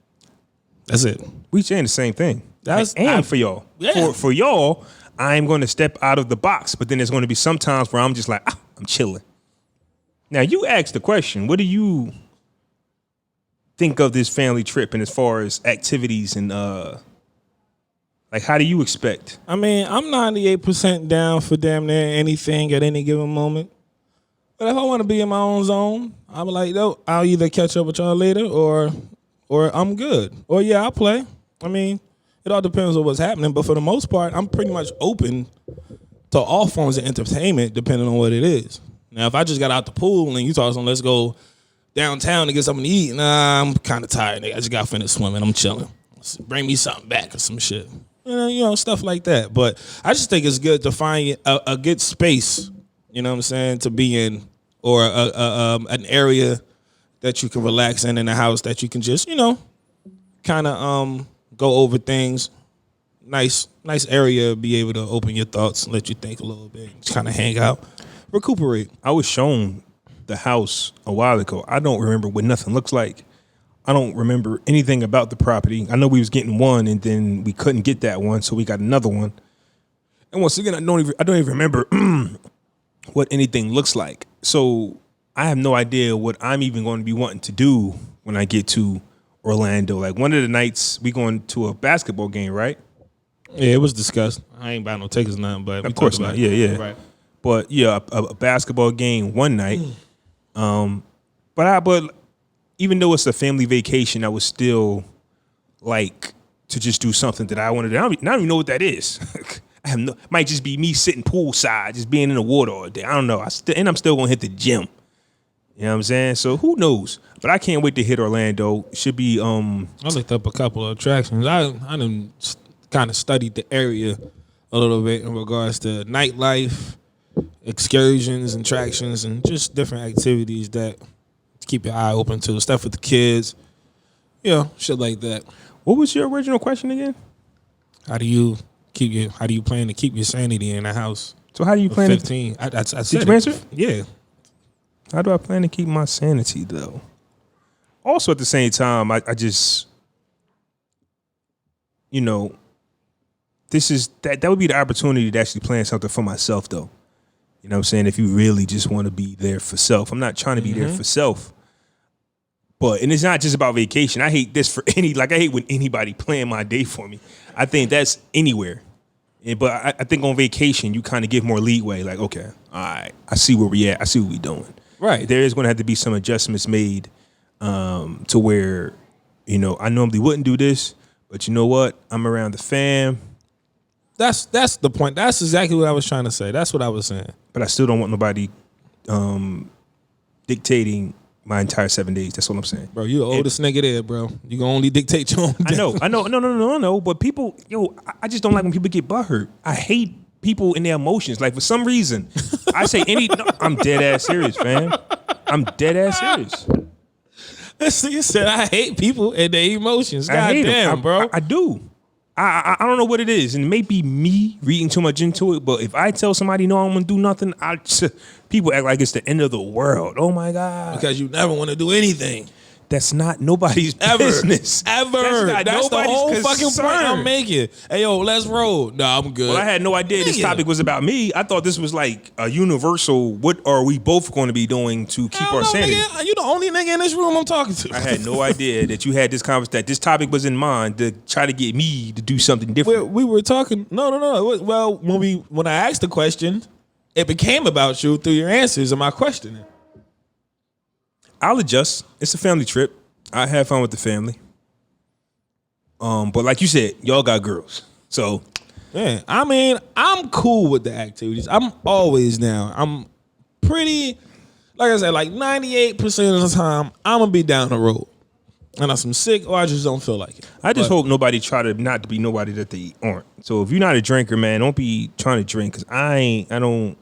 That's it. We saying the same thing. For y'all. Yeah. For y'all, I'm going to step out of the box, but then there's going to be some times where I'm just like, I'm chilling. Now, you asked the question, what do you think of this family trip, and as far as activities and how do you expect? I mean, I'm 98% down for damn near anything at any given moment. But if I want to be in my own zone, I'm like, no, I'll either catch up with y'all later or I'm good. Or yeah, I'll play. I mean, it all depends on what's happening. But for the most part, I'm pretty much open to all forms of entertainment depending on what it is. Now, if I just got out the pool and you talk something, let's go downtown to get something to eat. Nah, I'm kind of tired, nigga. I just got finished swimming. I'm chilling. Bring me something back or some shit. Stuff like that. But I just think it's good to find a good space, you know what I'm saying, to be in, or an area that you can relax in the house that you can just, kind of go over things. Nice area, be able to open your thoughts, let you think a little bit, just kind of hang out, recuperate. I was shown the house a while ago. I don't remember what nothing looks like. I don't remember anything about the property. I know we was getting one, and then we couldn't get that one, so we got another one. And once again, I don't even remember what anything looks like. So I have no idea what I'm even going to be wanting to do when I get to Orlando. Like one of the nights we going to a basketball game, right? Yeah, it was discussed. I ain't buying no tickets or nothing, but Of course not. Yeah. Right. But yeah, a basketball game one night. But even though it's a family vacation, I was still like to just do something that I wanted to do. I don't even know what that is. I have might just be me sitting poolside, just being in the water all day. I don't know. I'm still gonna hit the gym. You know what I'm saying? So who knows? But I can't wait to hit Orlando. It should be I looked up a couple of attractions. I done kind of studied the area a little bit in regards to nightlife, excursions, attractions, and just different activities that keep your eye open to. Stuff with the kids. Shit like that. What was your original question again? How do you plan to keep your sanity in the house? So how do you plan 15. I said did you answer it? Yeah. How do I plan to keep my sanity though? Also at the same time, I just, this is that would be the opportunity to actually plan something for myself though. You know what I'm saying? If you really just want to be there for self. I'm not trying to be there for self. And it's not just about vacation. I hate this I hate when anybody plan my day for me. I think that's anywhere. But I think on vacation, you kind of give more leeway. Like, okay, all right, I see where we at. I see what we doing. Right. There is going to have to be some adjustments made to where, I normally wouldn't do this, but you know what? I'm around the fam. That's the point. That's exactly what I was trying to say. That's what I was saying. But I still don't want nobody dictating my entire 7 days. That's what I'm saying. Bro, you the oldest nigga there, bro. You can only dictate your own day. I know. No. But people, I just don't like when people get butthurt. I hate people and their emotions. Like for some reason, I say I'm dead ass serious, man. I'm dead ass serious. This nigga said I hate people and their emotions. God I hate damn, them. bro. I do. I don't know what it is, and it may be me reading too much into it. But if I tell somebody no, I'm gonna do nothing, people act like it's the end of the world. Oh my god! Because you never want to do anything. That's not nobody's business. Ever. That's the whole fucking point I'm making. Hey, yo, let's roll. Nah, I'm good. Well, I had no idea this topic was about me. I thought this was like a universal, what are we both going to be doing to keep our sanity? Nigga, you the only nigga in this room I'm talking to. I had no idea that you had this conversation, that this topic was in mind to try to get me to do something different. We were talking, no. Well, when I asked the question, it became about you through your answers and my questioning. I'll adjust. It's a family trip. I have fun with the family. But like you said, y'all got girls. So yeah, I mean, I'm cool with the activities. I'm always down. I'm pretty, like I said, like 98% of the time, I'm gonna be down the road. And I'm some sick, or I just don't feel like it. I just hope nobody try to not to be nobody that they aren't. So if you're not a drinker, man, don't be trying to drink, because I don't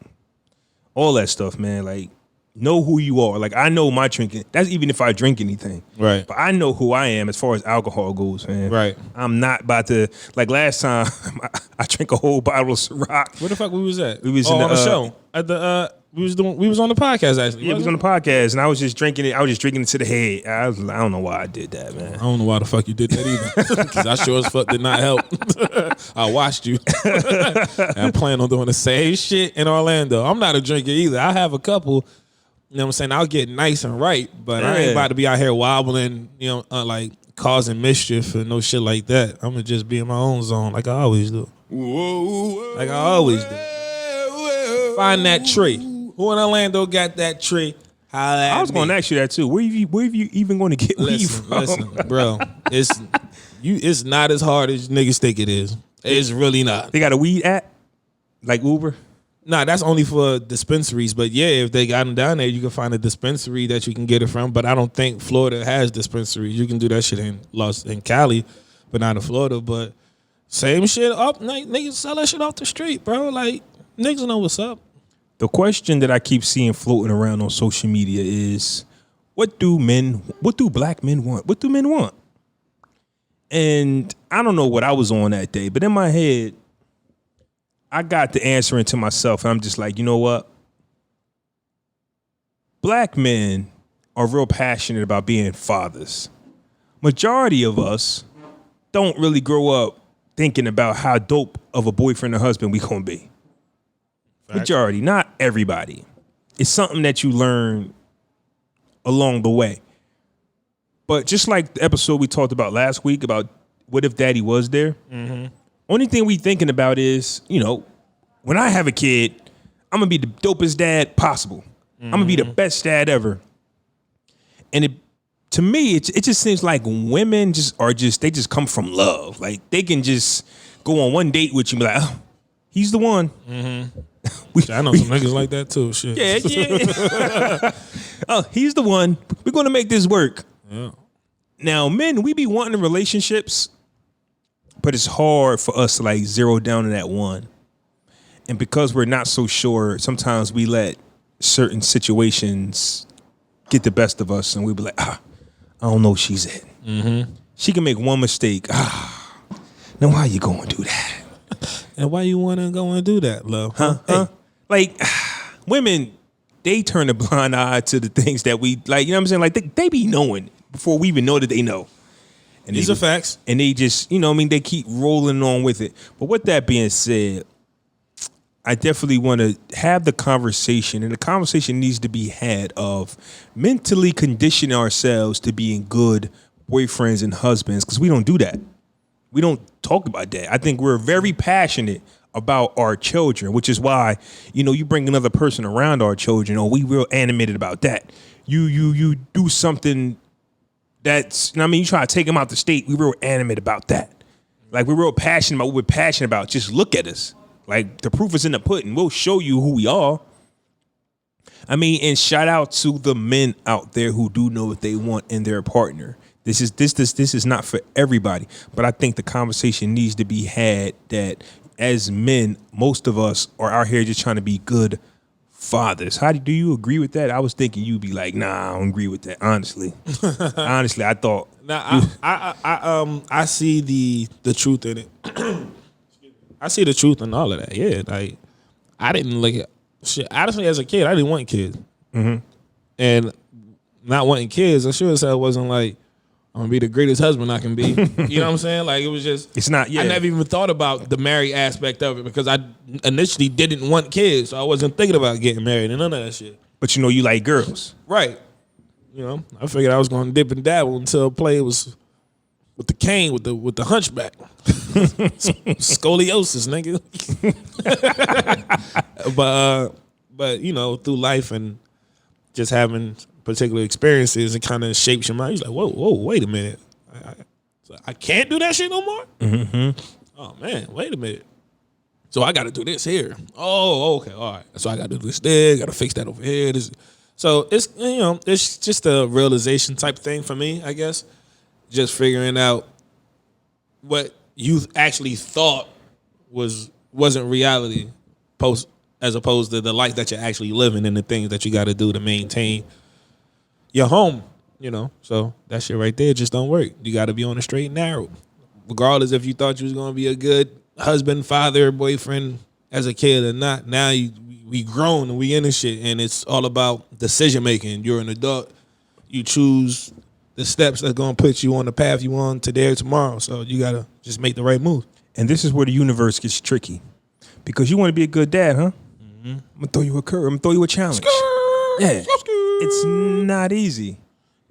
all that stuff, man. Like, know who you are. Like, I know my drinking. That's even if I drink anything. Right. But I know who I am as far as alcohol goes, man. Right. I'm not about to, like last time, I drank a whole bottle of Ciroc. Where the fuck we was at? We was on the show. At the we was on the podcast actually. Yeah, we was on the podcast, and I was just drinking it. I was just drinking it to the head. I don't know why I did that, man. I don't know why the fuck you did that either. Because I sure as fuck did not help. I watched you. And I plan on doing the same shit in Orlando. I'm not a drinker either. I have a couple. You know what I'm saying? I'll get nice and right, but I ain't about to be out here wobbling, like causing mischief and no shit like that. I'm gonna just be in my own zone like I always do. Like I always do. Find that tree. Who in Orlando got that tree? I was going to ask you that too. Where have you even going to get weed from? Listen, bro. It's not as hard as niggas think it is. It's really not. They got a weed app like Uber? Nah, that's only for dispensaries. But yeah, if they got them down there, you can find a dispensary that you can get it from. But I don't think Florida has dispensaries. You can do that shit in Cali, but not in Florida. But same shit up. Like, niggas sell that shit off the street, bro. Like, niggas know what's up. The question that I keep seeing floating around on social media is, what do black men want? What do men want? And I don't know what I was on that day, but in my head, I got the answer into myself, and I'm just like, you know what? Black men are real passionate about being fathers. majority of us don't really grow up thinking about how dope of a boyfriend or husband we gonna be. Fact. Majority, not everybody. It's something that you learn along the way. But just like the episode we talked about last week about what if daddy was there, only thing we thinking about is, when I have a kid, I'm gonna be the dopest dad possible. I'm gonna be the best dad ever. And to me, it just seems like women they just come from love. Like they can just go on one date with you and be like, oh, he's the one. I know some niggas like that too. Shit. Yeah. Oh, he's the one. We're gonna make this work. Yeah. Now, men, we be wanting relationships, but it's hard for us to like zero down on that one. And because we're not so sure, sometimes we let certain situations get the best of us, and we be like, I don't know, she's it. She can make one mistake. Now why you going to do that? And why you want to go and do that, love? Huh? Like, women, they turn a blind eye to the things that we, like, you know what I'm saying? Like, they be knowing before we even know that they know. And these are facts. And they just, they keep rolling on with it. But with that being said, I definitely want to have the conversation, and the conversation needs to be had of mentally conditioning ourselves to being good boyfriends and husbands, because we don't do that. We don't talk about that. I think we're very passionate about our children, which is why, you bring another person around our children, we real animated about that. You do something that's, you try to take them out the state, we real animated about that. Like, we're real passionate about what we're passionate about. Just look at us. Like, the proof is in the pudding. We'll show you who we are. And shout out to the men out there who do know what they want in their partner. This is not for everybody, but I think the conversation needs to be had that as men, most of us are out here just trying to be good fathers. Do you agree with that? I was thinking you'd be like, nah, I don't agree with that. Honestly, I thought. I see the truth in it. I see the truth in all of that. Yeah, like I didn't look at shit. Honestly, as a kid, I didn't want kids, and not wanting kids, I sure as hell wasn't like I'm gonna be the greatest husband I can be. You know what I'm saying? Like, it was just, it's not. Yeah, I never even thought about the married aspect of it because I initially didn't want kids, so I wasn't thinking about getting married and none of that shit. But you like girls, right? I figured I was gonna dip and dabble until play was with the cane, with the hunchback. Scoliosis, nigga. But through life and just having particular experiences, it kind of shapes your mind. You're like, whoa, wait a minute. I can't do that shit no more? Oh, man, wait a minute. So I got to do this here. Oh, okay, all right. So I got to do this there. Got to fix that over here. So it's, it's just a realization type thing for me, I guess. Just figuring out what you actually thought wasn't reality, as opposed to the life that you're actually living and the things that you got to do to maintain your home. So that shit right there just don't work. You got to be on the straight and narrow, regardless if you thought you was gonna be a good husband, father, boyfriend as a kid or not. Now we grown and we in this shit, and it's all about decision making. You're an adult. You choose the steps that's gonna put you on the path you want today or tomorrow. So you gotta just make the right move. And this is where the universe gets tricky, because you want to be a good dad, huh? I'm gonna throw you a curve. I'm gonna throw you a challenge. Yeah, it's not easy.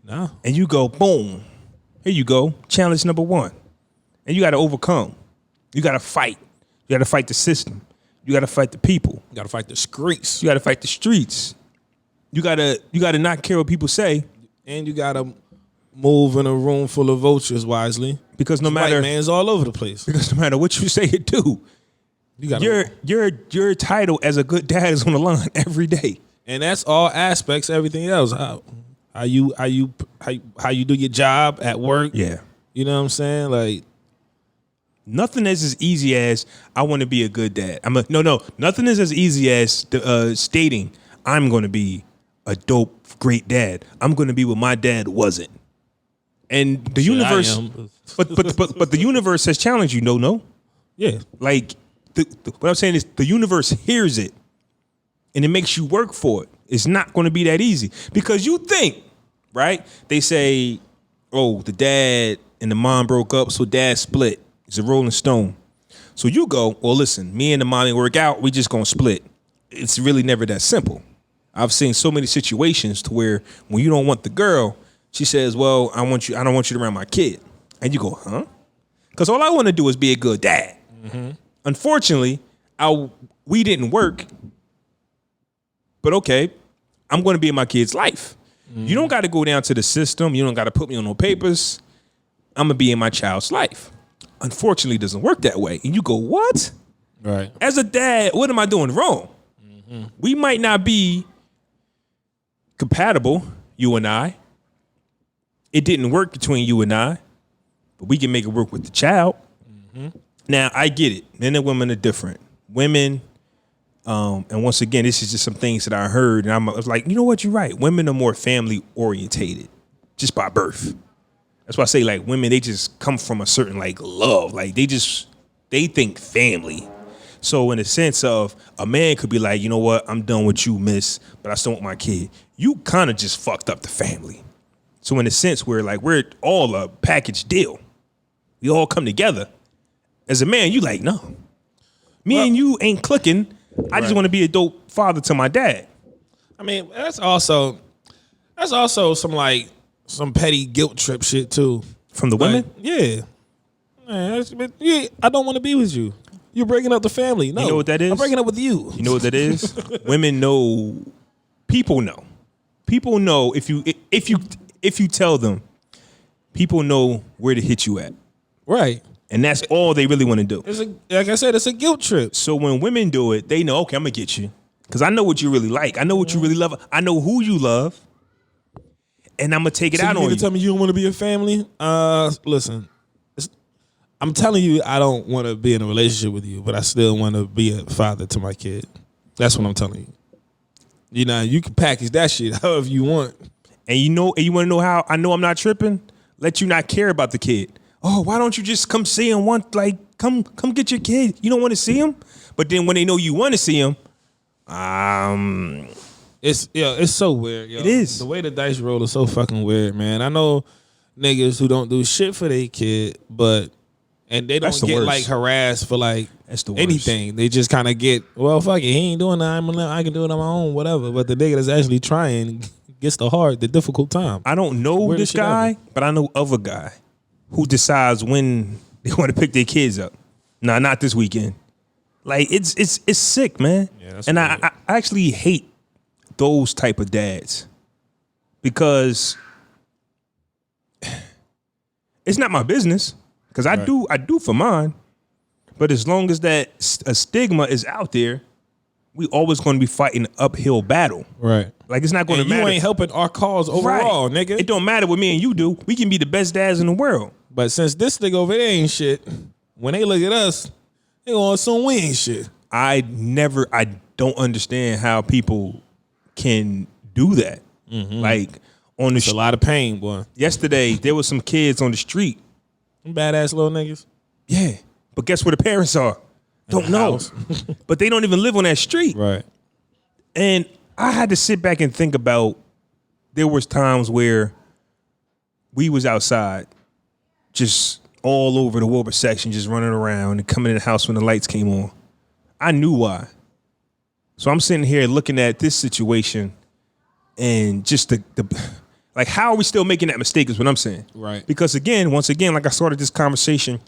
No. And you go, boom. Here you go. Challenge number 1, and you got to overcome. You got to fight. You got to fight the system. You got to fight the people. You got to fight the streets. You got to fight the streets. You got to not care what people say, and you got to move in a room full of vultures wisely, because no matter, white man's all over the place. Because no matter what you say or do, your title as a good dad is on the line every day, and that's all aspects. Everything else, how you do your job at work. Yeah, you know what I'm saying. Like, nothing is as easy as I want to be a good dad. Nothing is as easy as stating I'm going to be a dope, great dad. I'm going to be what my dad wasn't. And the universe, but the universe has challenged you. No. Yeah. Like, what I'm saying is the universe hears it, and it makes you work for it. It's not going to be that easy, because you think, right? They say, oh, the dad and the mom broke up, so dad split. It's a Rolling Stone. So you go, well, listen, me and the mom ain't work out, we just gonna split. It's really never that simple. I've seen so many situations to where when you don't want the girl, she says, well, I don't want you around my kid. And you go, huh? Because all I want to do is be a good dad. Mm-hmm. Unfortunately, we didn't work. But okay, I'm going to be in my kid's life. Mm-hmm. You don't got to go down to the system. You don't got to put me on no papers. I'm going to be in my child's life. Unfortunately, it doesn't work that way. And you go, what? Right. As a dad, what am I doing wrong? Mm-hmm. We might not be compatible, you and I. It didn't work between you and I, but we can make it work with the child. Mm-hmm. Now, I get it. Men and women are different. Women, and once again, this is just some things that I heard, and I was like, you know what, you're right. Women are more family orientated, just by birth. That's why I say, like, women, they just come from a certain, like, love. Like, they think family. So in the sense of a man could be like, you know what, I'm done with you, miss, but I still want my kid. You kind of just fucked up the family. So in a sense where, like, we're all a package deal. We all come together. As a man, you like, no. Me and you ain't clicking. I just want to be a dope father to my dad. I mean, that's also some petty guilt trip shit too. From the women? Yeah. Man, I don't want to be with you. You're breaking up the family. No. You know what that is? I'm breaking up with you. You know what that is? Women know. People know. People know if you tell them, people know where to hit you at. Right. And that's all they really want to do. Like I said, it's a guilt trip. So when women do it, they know, okay, I'm going to get you. Because I know what you really like. I know what you really love. I know who you love. And I'm going to take it out on you. You tell me you don't want to be a family? Listen, I'm telling you I don't want to be in a relationship with you, but I still want to be a father to my kid. That's what I'm telling you. You know, you can package that shit however you want. And you want to know how I know I'm not tripping? Let you not care about the kid. Oh, why don't you just come see him? Come get your kid. You don't want to see him? But then when they know you want to see him, it's so weird, yo. It is. The way the dice roll is so fucking weird, man. I know niggas who don't do shit for their kid, and they don't get like harassed for like anything. They just kind of get, well, fuck it, he ain't doing that. I can do it on my own, whatever. But the nigga that's actually trying gets the difficult time. I don't know this guy, but I know of a guy who decides when they want to pick their kids up. Nah, not this weekend. Like it's sick, man. Yeah, and I actually hate those type of dads because it's not my business. Because I do for mine, but as long as that a stigma is out there, we always going to be fighting an uphill battle. Right. Like it's not going to matter. You ain't helping our cause overall, nigga. It don't matter what me and you do. We can be the best dads in the world. But since this nigga over there ain't shit, when they look at us, they gonna assume we ain't shit. I don't understand how people can do that. Mm-hmm. Like on the a lot of pain, boy. Yesterday there was some kids on the street. Badass little niggas. Yeah. But guess where the parents are? Don't know. But they don't even live on that street. Right. And I had to sit back and think about there was times where we was outside just all over the Wilbur section, just running around and coming in the house when the lights came on. I knew why. So I'm sitting here looking at this situation and just the like, how are we still making that mistake is what I'm saying. Right. Because once again, like I started this conversation,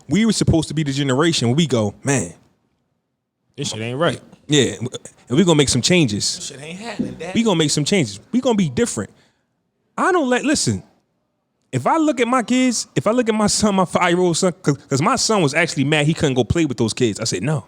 we were supposed to be the generation where we go, man, this shit ain't right. Yeah. And we're going to make some changes. This shit ain't happening, Dad. We're going to make some changes. We're going to be different. Listen, if I look at my kids, if I look at my son, my 5-year-old son, because my son was actually mad he couldn't go play with those kids. I said, no,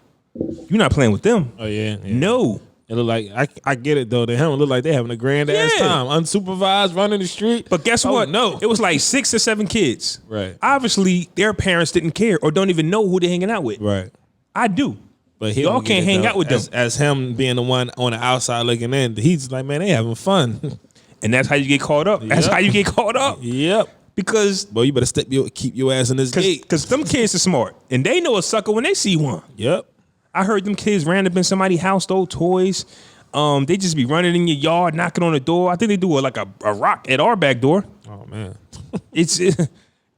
you're not playing with them. Oh, yeah. No. It look like I get it though. To him, it look like they having a grand ass time, unsupervised, running the street. But guess what? No, it was like 6 or 7 kids. Right. Obviously, their parents didn't care or don't even know who they're hanging out with. Right. I do. But y'all can't hang out with them. As him being the one on the outside looking in, he's like, man, they having fun. And that's how you get caught up. Yep. That's how you get caught up. Yep. Because, boy, you better keep your ass in this gate. Because them kids are smart and they know a sucker when they see one. Yep. I heard them kids ran up in somebody's house, stole toys. They just be running in your yard, knocking on the door. I think they do like a rock at our back door. Oh Oh man, It's,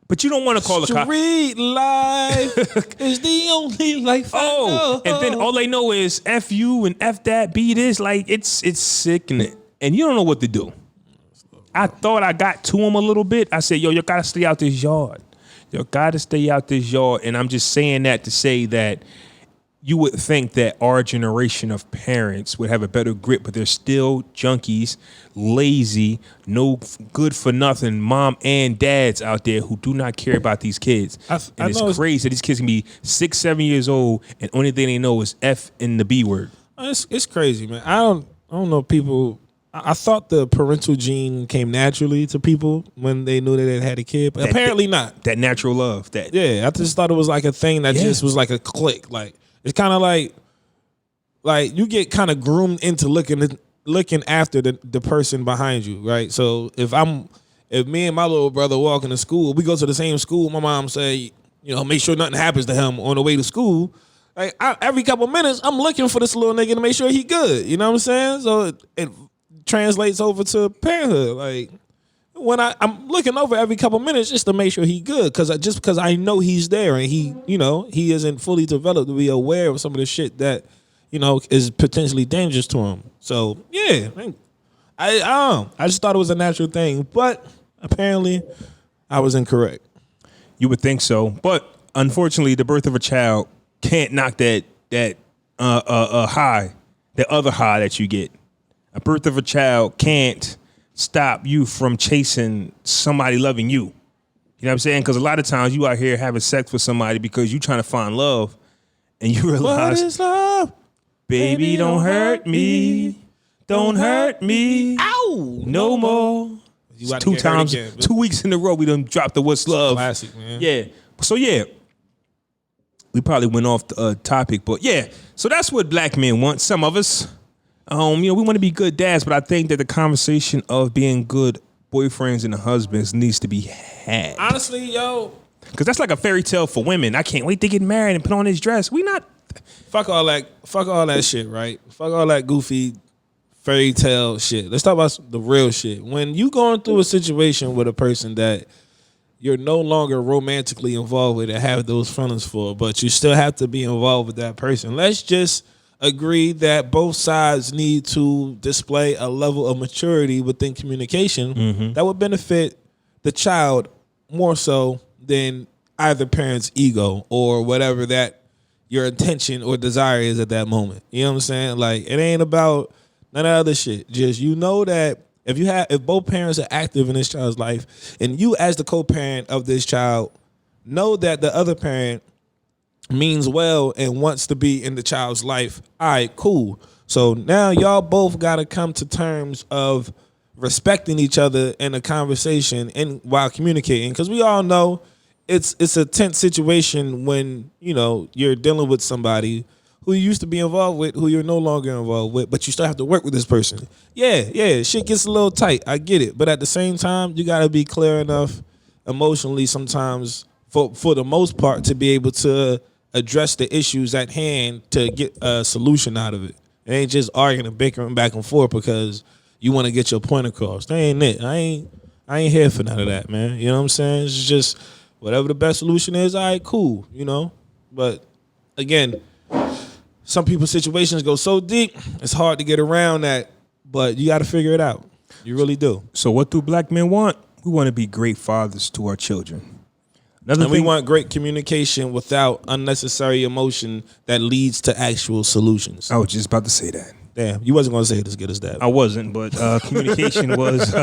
but you don't want to call the cops. Street life is the only life I know. And then all they know is F you and F that, be this. Like, it's sickening. And you don't know what to do. I thought I got to him a little bit. I said, yo, you got to stay out this yard. You got to stay out this yard. And I'm just saying that to say that you would think that our generation of parents would have a better grip, but they're still junkies, lazy, no good for nothing mom and dads out there who do not care about these kids. And it's crazy that these kids can be 6, 7 years old and only thing they know is F and the B word. It's crazy, man. I don't know people. I thought the parental gene came naturally to people when they knew that they had a kid, but apparently not. That natural love. Yeah, I just thought it was like a thing that just was like a click. Like it's kind of like you get kind of groomed into looking after the person behind you, right? So if me and my little brother walking to school, we go to the same school. My mom say, make sure nothing happens to him on the way to school. Like every couple of minutes, I'm looking for this little nigga to make sure he good. You know what I'm saying? So it translates over to parenthood. Like when I'm looking over every couple of minutes just to make sure he good, because I know he's there and he isn't fully developed to be aware of some of the shit that is potentially dangerous to him. So yeah, I just thought it was a natural thing, but apparently I was incorrect. You would think so, but unfortunately, the birth of a child can't knock that high, the other high that you get. A birth of a child can't stop you from chasing somebody loving you. You know what I'm saying? Because a lot of times you out here having sex with somebody because you trying to find love, and you realize, what is love? Baby, don't hurt me. Don't hurt me. Ow! No more. You 2 times, again, 2 weeks in a row, we done dropped the what's love. Classic, man. Yeah. So yeah, we probably went off the topic, but yeah. So that's what black men want. Some of us. We want to be good dads, but I think that the conversation of being good boyfriends and husbands needs to be had. Honestly, yo. Because that's like a fairy tale for women. I can't wait to get married and put on this dress. We not. Fuck all that shit, right? Fuck all that goofy fairy tale shit. Let's talk about the real shit. When you going through a situation with a person that you're no longer romantically involved with and have those feelings for, but you still have to be involved with that person. Let's just agree that both sides need to display a level of maturity within communication that would benefit the child more so than either parent's ego or whatever that your intention or desire is at that moment. You know what I'm saying? Like, it ain't about none of that other shit. Just that if both parents are active in this child's life and you as the co-parent of this child know that the other parent means well and wants to be in the child's life, all right, cool. So now y'all both got to come to terms of respecting each other in a conversation and while communicating, because we all know it's a tense situation when you're dealing with somebody who you used to be involved with, who you're no longer involved with, but you still have to work with this person. Yeah, shit gets a little tight. I get it, but at the same time, you got to be clear enough emotionally sometimes for the most part to be able to address the issues at hand to get a solution out of it. It ain't just arguing and bickering back and forth because you want to get your point across. That ain't it. I ain't here for none of that, man. You know what I'm saying? It's just whatever the best solution is, all right, cool, But again, some people's situations go so deep, it's hard to get around that, but you got to figure it out. You really do. So what do black men want? We want to be great fathers to our children. We want great communication without unnecessary emotion that leads to actual solutions. I was just about to say that. Damn, you wasn't going to say it as good as that. I wasn't, but communication was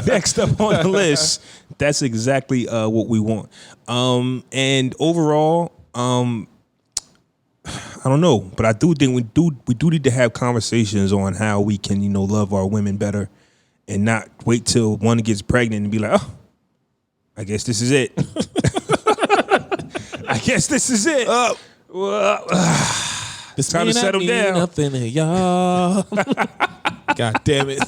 next up on the list. That's exactly what we want. And overall, I don't know, but I do think we do need to have conversations on how we can, love our women better and not wait till one gets pregnant and be like, oh, I guess this is it. I guess this is it. It's time to settle down. Nothing to y'all. God damn it.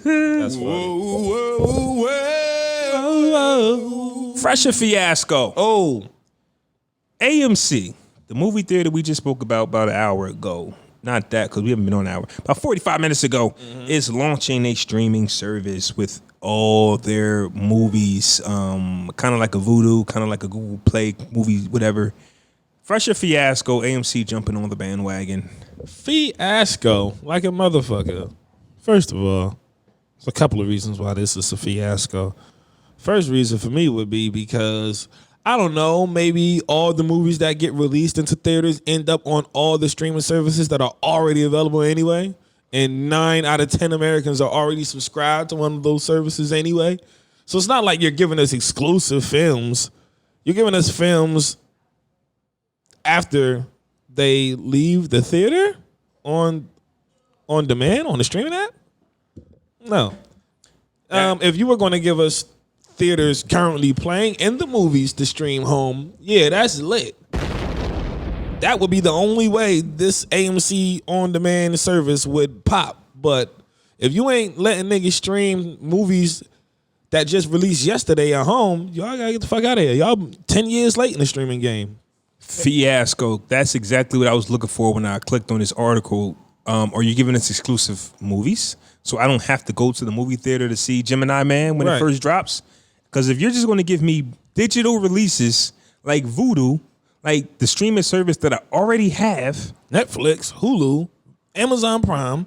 That's funny. Fresh or Fiasco. Oh. AMC, the movie theater we just spoke about an hour ago, not that because we haven't been on an hour. About 45 minutes ago, is launching a streaming service with all their movies, kind of like a Vudu, kind of like a Google Play movie, whatever. Fresh or Fiasco, AMC jumping on the bandwagon. Fiasco, like a motherfucker. First of all, there's a couple of reasons why this is a fiasco. First reason for me would be because, I don't know, maybe all the movies that get released into theaters end up on all the streaming services that are already available anyway. And 9 out of 10 Americans are already subscribed to one of those services anyway. So it's not like you're giving us exclusive films. You're giving us films after they leave the theater on demand on the streaming app. No. If you were going to give us theaters currently playing in the movies to stream home, yeah, that's lit. That would be the only way this AMC on-demand service would pop. But if you ain't letting niggas stream movies that just released yesterday at home, y'all gotta get the fuck out of here. Y'all 10 years late in the streaming game. Fiasco. That's exactly what I was looking for when I clicked on this article. Are you giving us exclusive movies? So I don't have to go to the movie theater to see Gemini Man when it first drops? Because if you're just going to give me digital releases like Vudu, like the streaming service that I already have, Netflix, Hulu, Amazon Prime.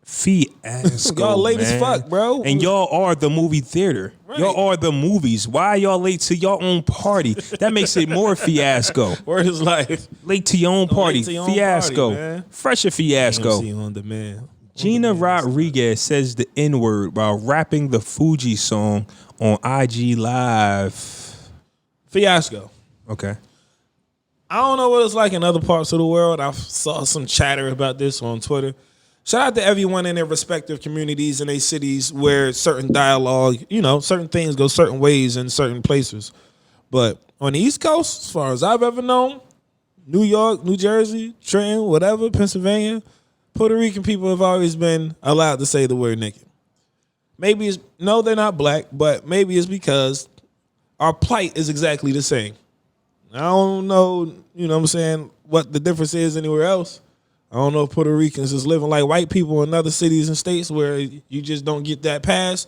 Fiasco. Y'all late as fuck, bro. And y'all are the movie theater. Right. Y'all are the movies. Why are y'all late to your own party? That makes it more fiasco. Word is life. Late to your own party. Your Fiasco. Own party, Fresher Fiasco. AMC on demand. Gina Rodriguez says the N-word while rapping the Fuji song on IG Live. Fiasco. Okay. I don't know what it's like in other parts of the world. I saw some chatter about this on Twitter. Shout out to everyone in their respective communities in their cities where certain dialogue, certain things go certain ways in certain places. But on the East Coast, as far as I've ever known, New York, New Jersey, Trenton, whatever, Pennsylvania, Puerto Rican people have always been allowed to say the word nigga. Maybe they're not black, but maybe it's because our plight is exactly the same. I don't know, what the difference is anywhere else. I don't know if Puerto Ricans is living like white people in other cities and states where you just don't get that pass.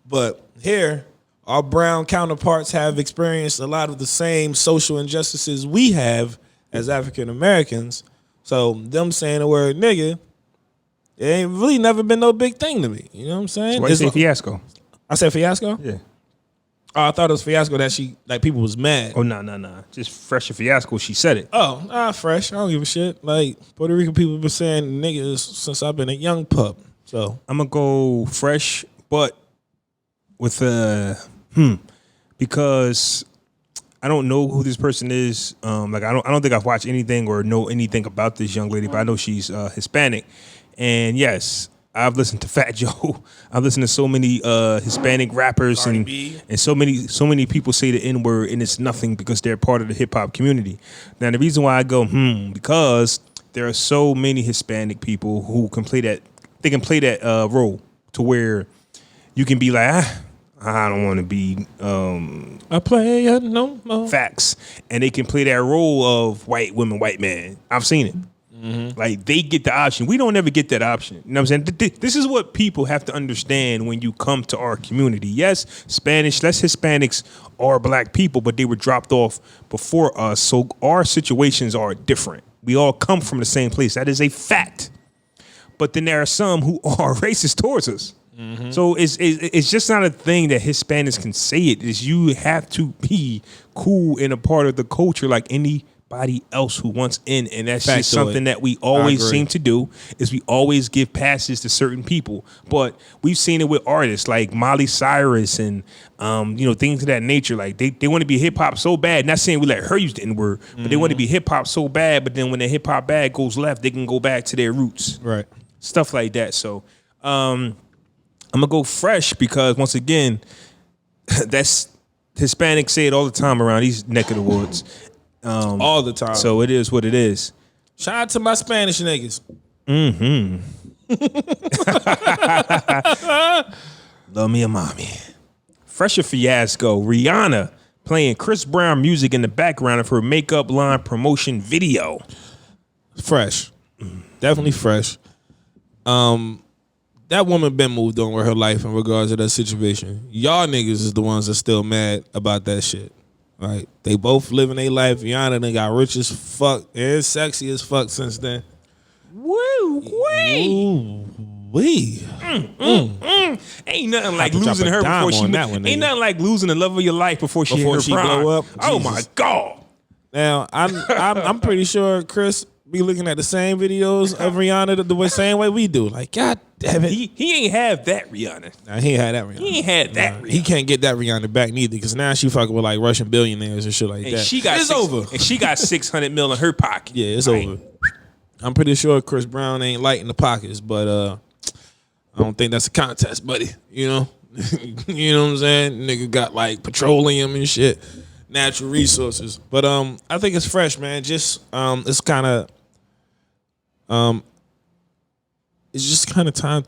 But here, our brown counterparts have experienced a lot of the same social injustices we have as African Americans. So them saying the word nigga, it ain't really never been no big thing to me. You know what I'm saying? So why you say Fiasco? I said Fiasco? Yeah. Oh, I thought it was Fiasco that people was mad. Oh, no. Just Fresh or Fiasco, she said it. Oh, fresh. I don't give a shit. Like, Puerto Rican people have been saying niggas since I've been a young pup. So I'm going to go fresh, but with because I don't know who this person is. I don't think I've watched anything or know anything about this young lady, but I know she's Hispanic. And yes, I've listened to Fat Joe. I've listened to so many Hispanic rappers and so many people say the N-word and it's nothing because they're part of the hip hop community. Now the reason why I go because there are so many Hispanic people who can play that. They can play that role to where you can be like, I don't want to be I play no more. Facts, and they can play that role of white women, white man. I've seen it. Like they get the option. We don't ever get that option. You know what I'm saying? This is what people have to understand when you come to our community. Yes, Hispanics are black people, but they were dropped off before us. So our situations are different. We all come from the same place. That is a fact. But then there are some who are racist towards us. So it's just not a thing that Hispanics can say it. Is you have to be cool and a part of the culture like anybody else who wants in, and that's just something that we always seem to do. Is we always give passes to certain people, but we've seen it with artists like Miley Cyrus and things of that nature. Like they want to be hip hop so bad. Not saying we let her use the N word, but they want to be hip hop so bad. But then when the hip hop bag goes left, they can go back to their roots, right? Stuff like that. So I'm gonna go fresh because once again, that's Hispanics say it all the time around these neck of the woods. All the time. So it is what it is. Shout out to my Spanish niggas. Love me a mommy. Fresher Fiasco. Rihanna playing Chris Brown music in the background of her makeup line promotion video. Fresh. Definitely fresh. That woman been moved on with her life in regards to that situation. Y'all niggas is the ones that still mad about that shit. Right? They both living their life. Rihanna done got rich as fuck and sexy as fuck since then. Woo wee. Wee. Ain't nothing like losing her before she ain't nothing like losing the love of your life before she hit her prime. blow up. Oh Jesus. my God. Now I'm pretty sure Chris be looking at the same videos of Rihanna the same way we do. Like, God damn it. He ain't have that Rihanna. Nah, he ain't had that Rihanna. He ain't had that Rihanna. He can't get that Rihanna back neither, because now she fucking with like Russian billionaires and shit like And that. It's over. And she got 600 mil in her pocket. Yeah, it's over. I'm pretty sure Chris Brown ain't light in the pockets, but I don't think that's a contest, buddy. You know? You know what I'm saying? Nigga got like petroleum and shit, natural resources. But I think it's fresh, man. Just it's kind of it's just kind of time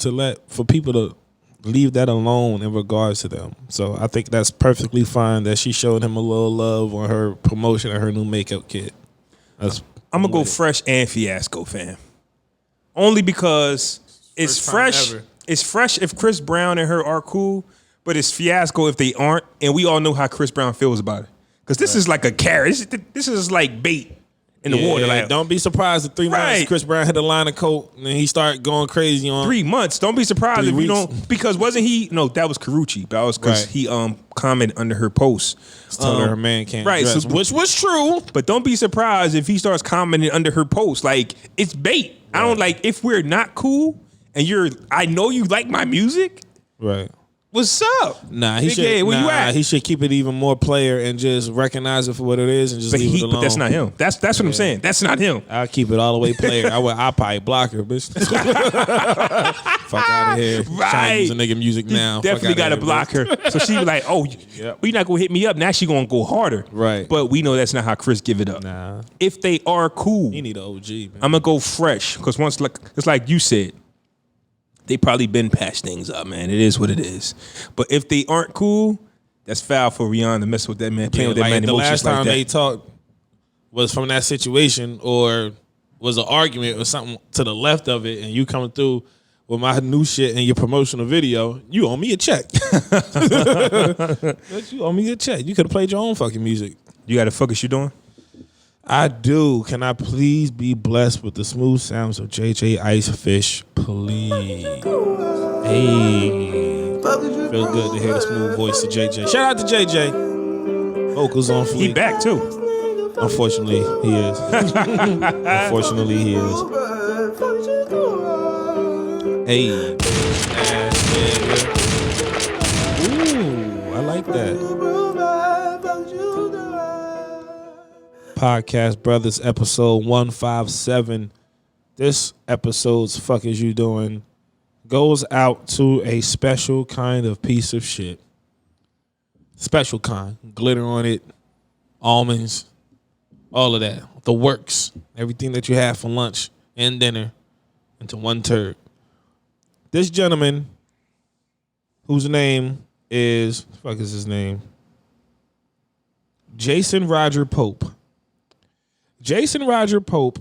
for people to leave that alone in regards to them. So I think that's perfectly fine that she showed him a little love on her promotion of her new makeup kit. I'm gonna go Fresh and Fiasco, fam. Only because it's fresh. It's fresh if Chris Brown and her are cool, but it's Fiasco if they aren't. And we all know how Chris Brown feels about it. Because this is like a carrot. This is like bait in the water. Like, don't be surprised if 3 months Chris Brown hit a line of coke and he started going crazy on 3 months. Don't be surprised if you don't, because wasn't he? No, that was Carucci. That was because he commented under her post, telling her man can't dress, so, which was true. But don't be surprised if he starts commenting under her post. Like, it's bait. I don't like, if we're not cool and I know you like my music. Right. What's up? Nah, he should. Where you at? He should keep it even more player and just recognize it for what it is and just leave it alone. But that's not him. That's what I'm saying. That's not him. I'll keep it all the way player. I'll probably block her, bitch. Fuck out of here. Right. Trying to use a nigga music now. Definitely got to block her. So she be like, oh, you're not going to hit me up. Now she going to go harder. Right. But we know that's not how Chris give it up. Nah. If they are cool. He need an OG, man. I'm going to go Fresh. Because it's like you said. They probably been patched things up, man. It is what it is. But if they aren't cool, that's foul for Rihanna to mess with that man, playing with that man emotions like that. The last time they talked was from that situation or was an argument or something to the left of it, and you coming through with my new shit and your promotional video, you owe me a check. You owe me a check. You could have played your own fucking music. You got the fuck is you doing? I do. Can I please be blessed with the smooth sounds of JJ Icefish, please? Hey. Feel good to hear the smooth voice of JJ. Shout out to JJ. Vocals on fleek. He back too. Unfortunately, he is. Unfortunately, he is. Hey. Ooh, I like that. Podcast Brothers, episode 157. This episode's Fuck Is You Doing goes out to a special kind of piece of shit. Special kind. Glitter on it, almonds, all of that. The works. Everything that you have for lunch and dinner into one turd. This gentleman, whose name is, fuck is his name? Jason Roger Pope. Jason Roger Pope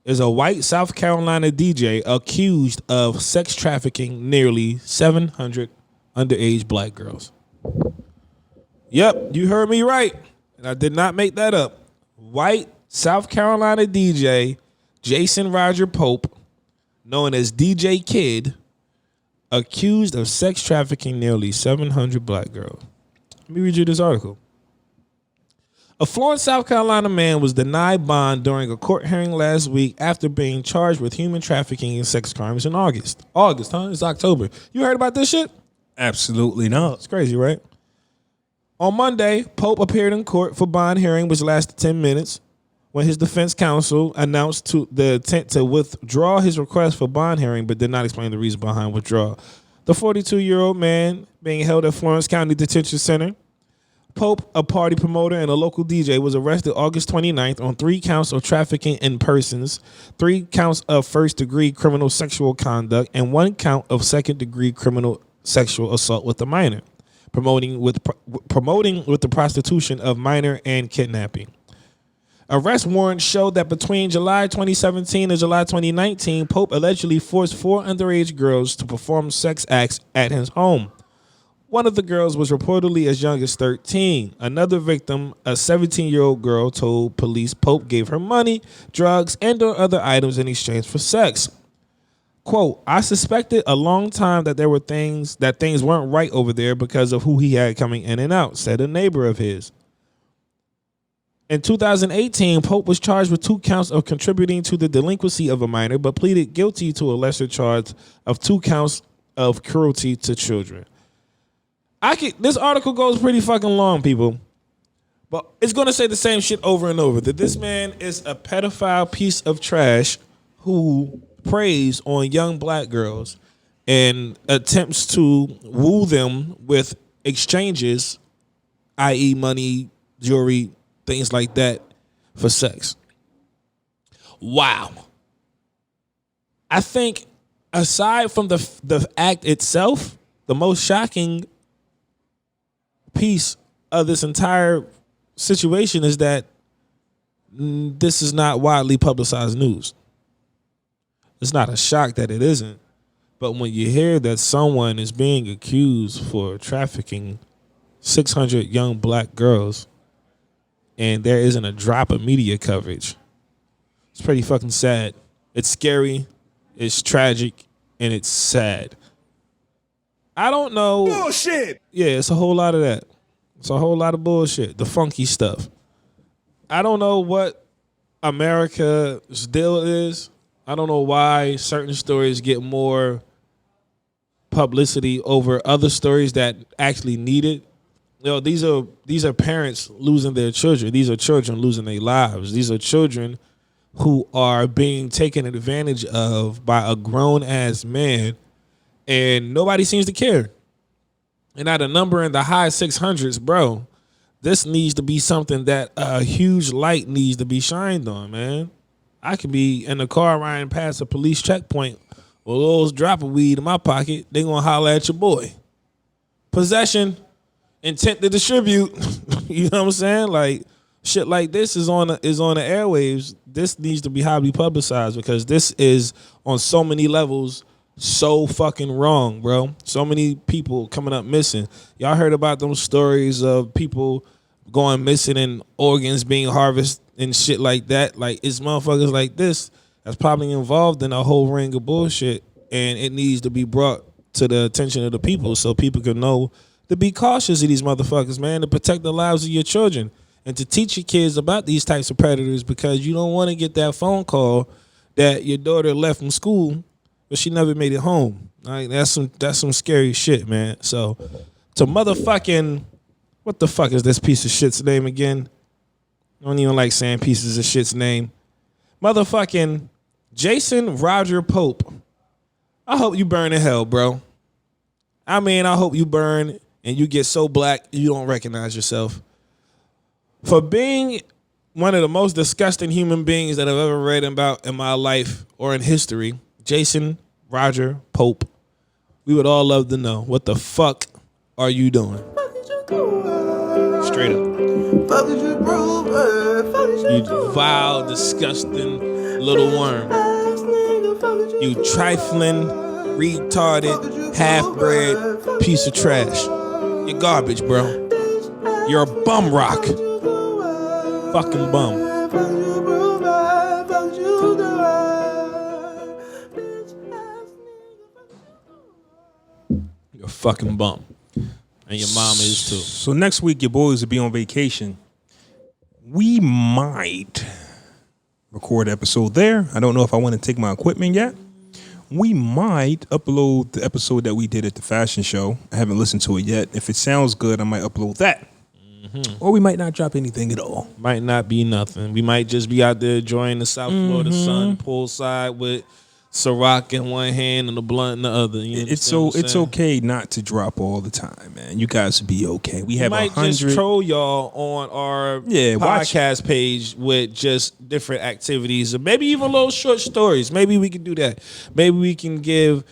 is a white South Carolina DJ accused of sex trafficking nearly 700 underage black girls. Yep, you heard me right. And I did not make that up. White South Carolina DJ Jason Roger Pope, known as DJ Kid, accused of sex trafficking nearly 700 black girls. Let me read you this article. A Florence, South Carolina man was denied bond during a court hearing last week after being charged with human trafficking and sex crimes in August. August, huh? It's October. You heard about this shit? Absolutely not. It's crazy, right? On Monday, Pope appeared in court for bond hearing, which lasted 10 minutes, when his defense counsel announced the intent to withdraw his request for bond hearing, but did not explain the reason behind withdrawal. The 42-year-old man being held at Florence County Detention Center. Pope, a party promoter and a local DJ, was arrested August 29th on 3 counts of trafficking in persons, 3 counts of first-degree criminal sexual conduct, and 1 count of second-degree criminal sexual assault with a minor, promoting with the prostitution of minor and kidnapping. Arrest warrants showed that between July 2017 and July 2019, Pope allegedly forced 4 underage girls to perform sex acts at his home. One of the girls was reportedly as young as 13. Another victim, a 17-year-old girl, told police Pope gave her money, drugs, and or other items in exchange for sex. Quote, I suspected a long time that things weren't right over there because of who he had coming in and out, said a neighbor of his. In 2018, Pope was charged with 2 counts of contributing to the delinquency of a minor, but pleaded guilty to a lesser charge of 2 counts of cruelty to children. This article goes pretty fucking long, people, but it's going to say the same shit over and over, that this man is a pedophile piece of trash who preys on young black girls and attempts to woo them with exchanges, i.e. money, jewelry, things like that, for sex. Wow. I think aside from the act itself, the most shocking piece of this entire situation is that this is not widely publicized news. It's not a shock that it isn't, but when you hear that someone is being accused for trafficking 600 young black girls and there isn't a drop of media coverage, it's pretty fucking sad. It's scary, it's tragic, and it's sad. I don't know. Bullshit. Yeah, it's a whole lot of that. It's a whole lot of bullshit. The funky stuff. I don't know what America's deal is. I don't know why certain stories get more publicity over other stories that actually need it. You know, these are parents losing their children. These are children losing their lives. These are children who are being taken advantage of by a grown-ass man, and nobody seems to care. And at a number in the high 600s, bro, this needs to be something that a huge light needs to be shined on, man. I could be in the car riding past a police checkpoint with a little drop of weed in my pocket. They gonna holler at your boy. Possession, intent to distribute. You know what I'm saying? Like shit like this is on the airwaves. This needs to be highly publicized because this is on so many levels so fucking wrong, bro. So many people coming up missing. Y'all heard about those stories of people going missing and organs being harvested and shit like that. Like, it's motherfuckers like this that's probably involved in a whole ring of bullshit, and it needs to be brought to the attention of the people so people can know to be cautious of these motherfuckers, man, to protect the lives of your children and to teach your kids about these types of predators, because you don't want to get that phone call that your daughter left from school but she never made it home. Like, that's some scary shit, man. So to motherfucking, what the fuck is this piece of shit's name again? I don't even like saying pieces of shit's name. Motherfucking Jason Roger Pope. I hope you burn in hell, bro. I mean, I hope you burn and you get so black you don't recognize yourself. For being one of the most disgusting human beings that I've ever read about in my life or in history, Jason Roger Pope, we would all love to know, what the fuck are you doing? Straight up. You vile, disgusting little worm. You trifling, retarded, half-bred piece of trash. You're garbage, bro. You're a bum rock. Fucking bum. You're a fucking bum. And your mom is too. So next week, your boys will be on vacation. We might record an episode there. I don't know if I want to take my equipment yet. We might upload the episode that we did at the fashion show. I haven't listened to it yet. If it sounds good, I might upload that. Mm-hmm. Or we might not drop anything at all. Might not be nothing. We might just be out there enjoying the South Florida sun, poolside with Ciroc in one hand and a blunt in the other. You It's okay not to drop all the time, man. You guys be okay. We have 100. Might just troll y'all on our podcast page with just different activities, or maybe even little short stories. Maybe we can do that. Maybe we can give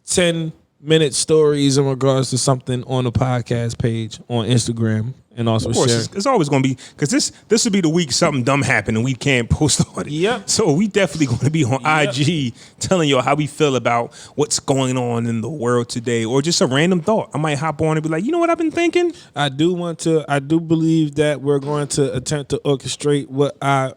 10-minute stories in regards to something on the podcast page on Instagram, and also Of course, sharing. it's always going to be, because this would be the week something dumb happened and we can't post on it. Yep. So we definitely going to be on IG telling y'all how we feel about what's going on in the world today, or just a random thought. I might hop on and be like, you know what I've been thinking? I do believe that we're going to attempt to orchestrate what I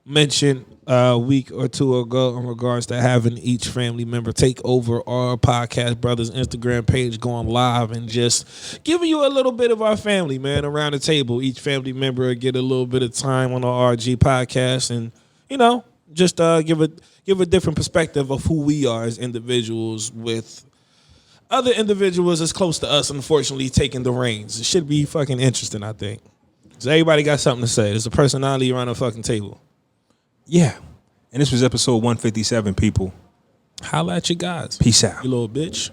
mentioned a week or two ago in regards to having each family member take over our Podcast Brothers Instagram page, going live and just giving you a little bit of our family, man, around the table. Each family member will get a little bit of time on our RG podcast, and just give a different perspective of who we are as individuals, with other individuals as close to us, unfortunately, taking the reins. It should be fucking interesting, I think. So everybody got something to say. There's a personality around the fucking table. Yeah. And this was episode 157, people. Holla at you guys. Peace out. You little bitch.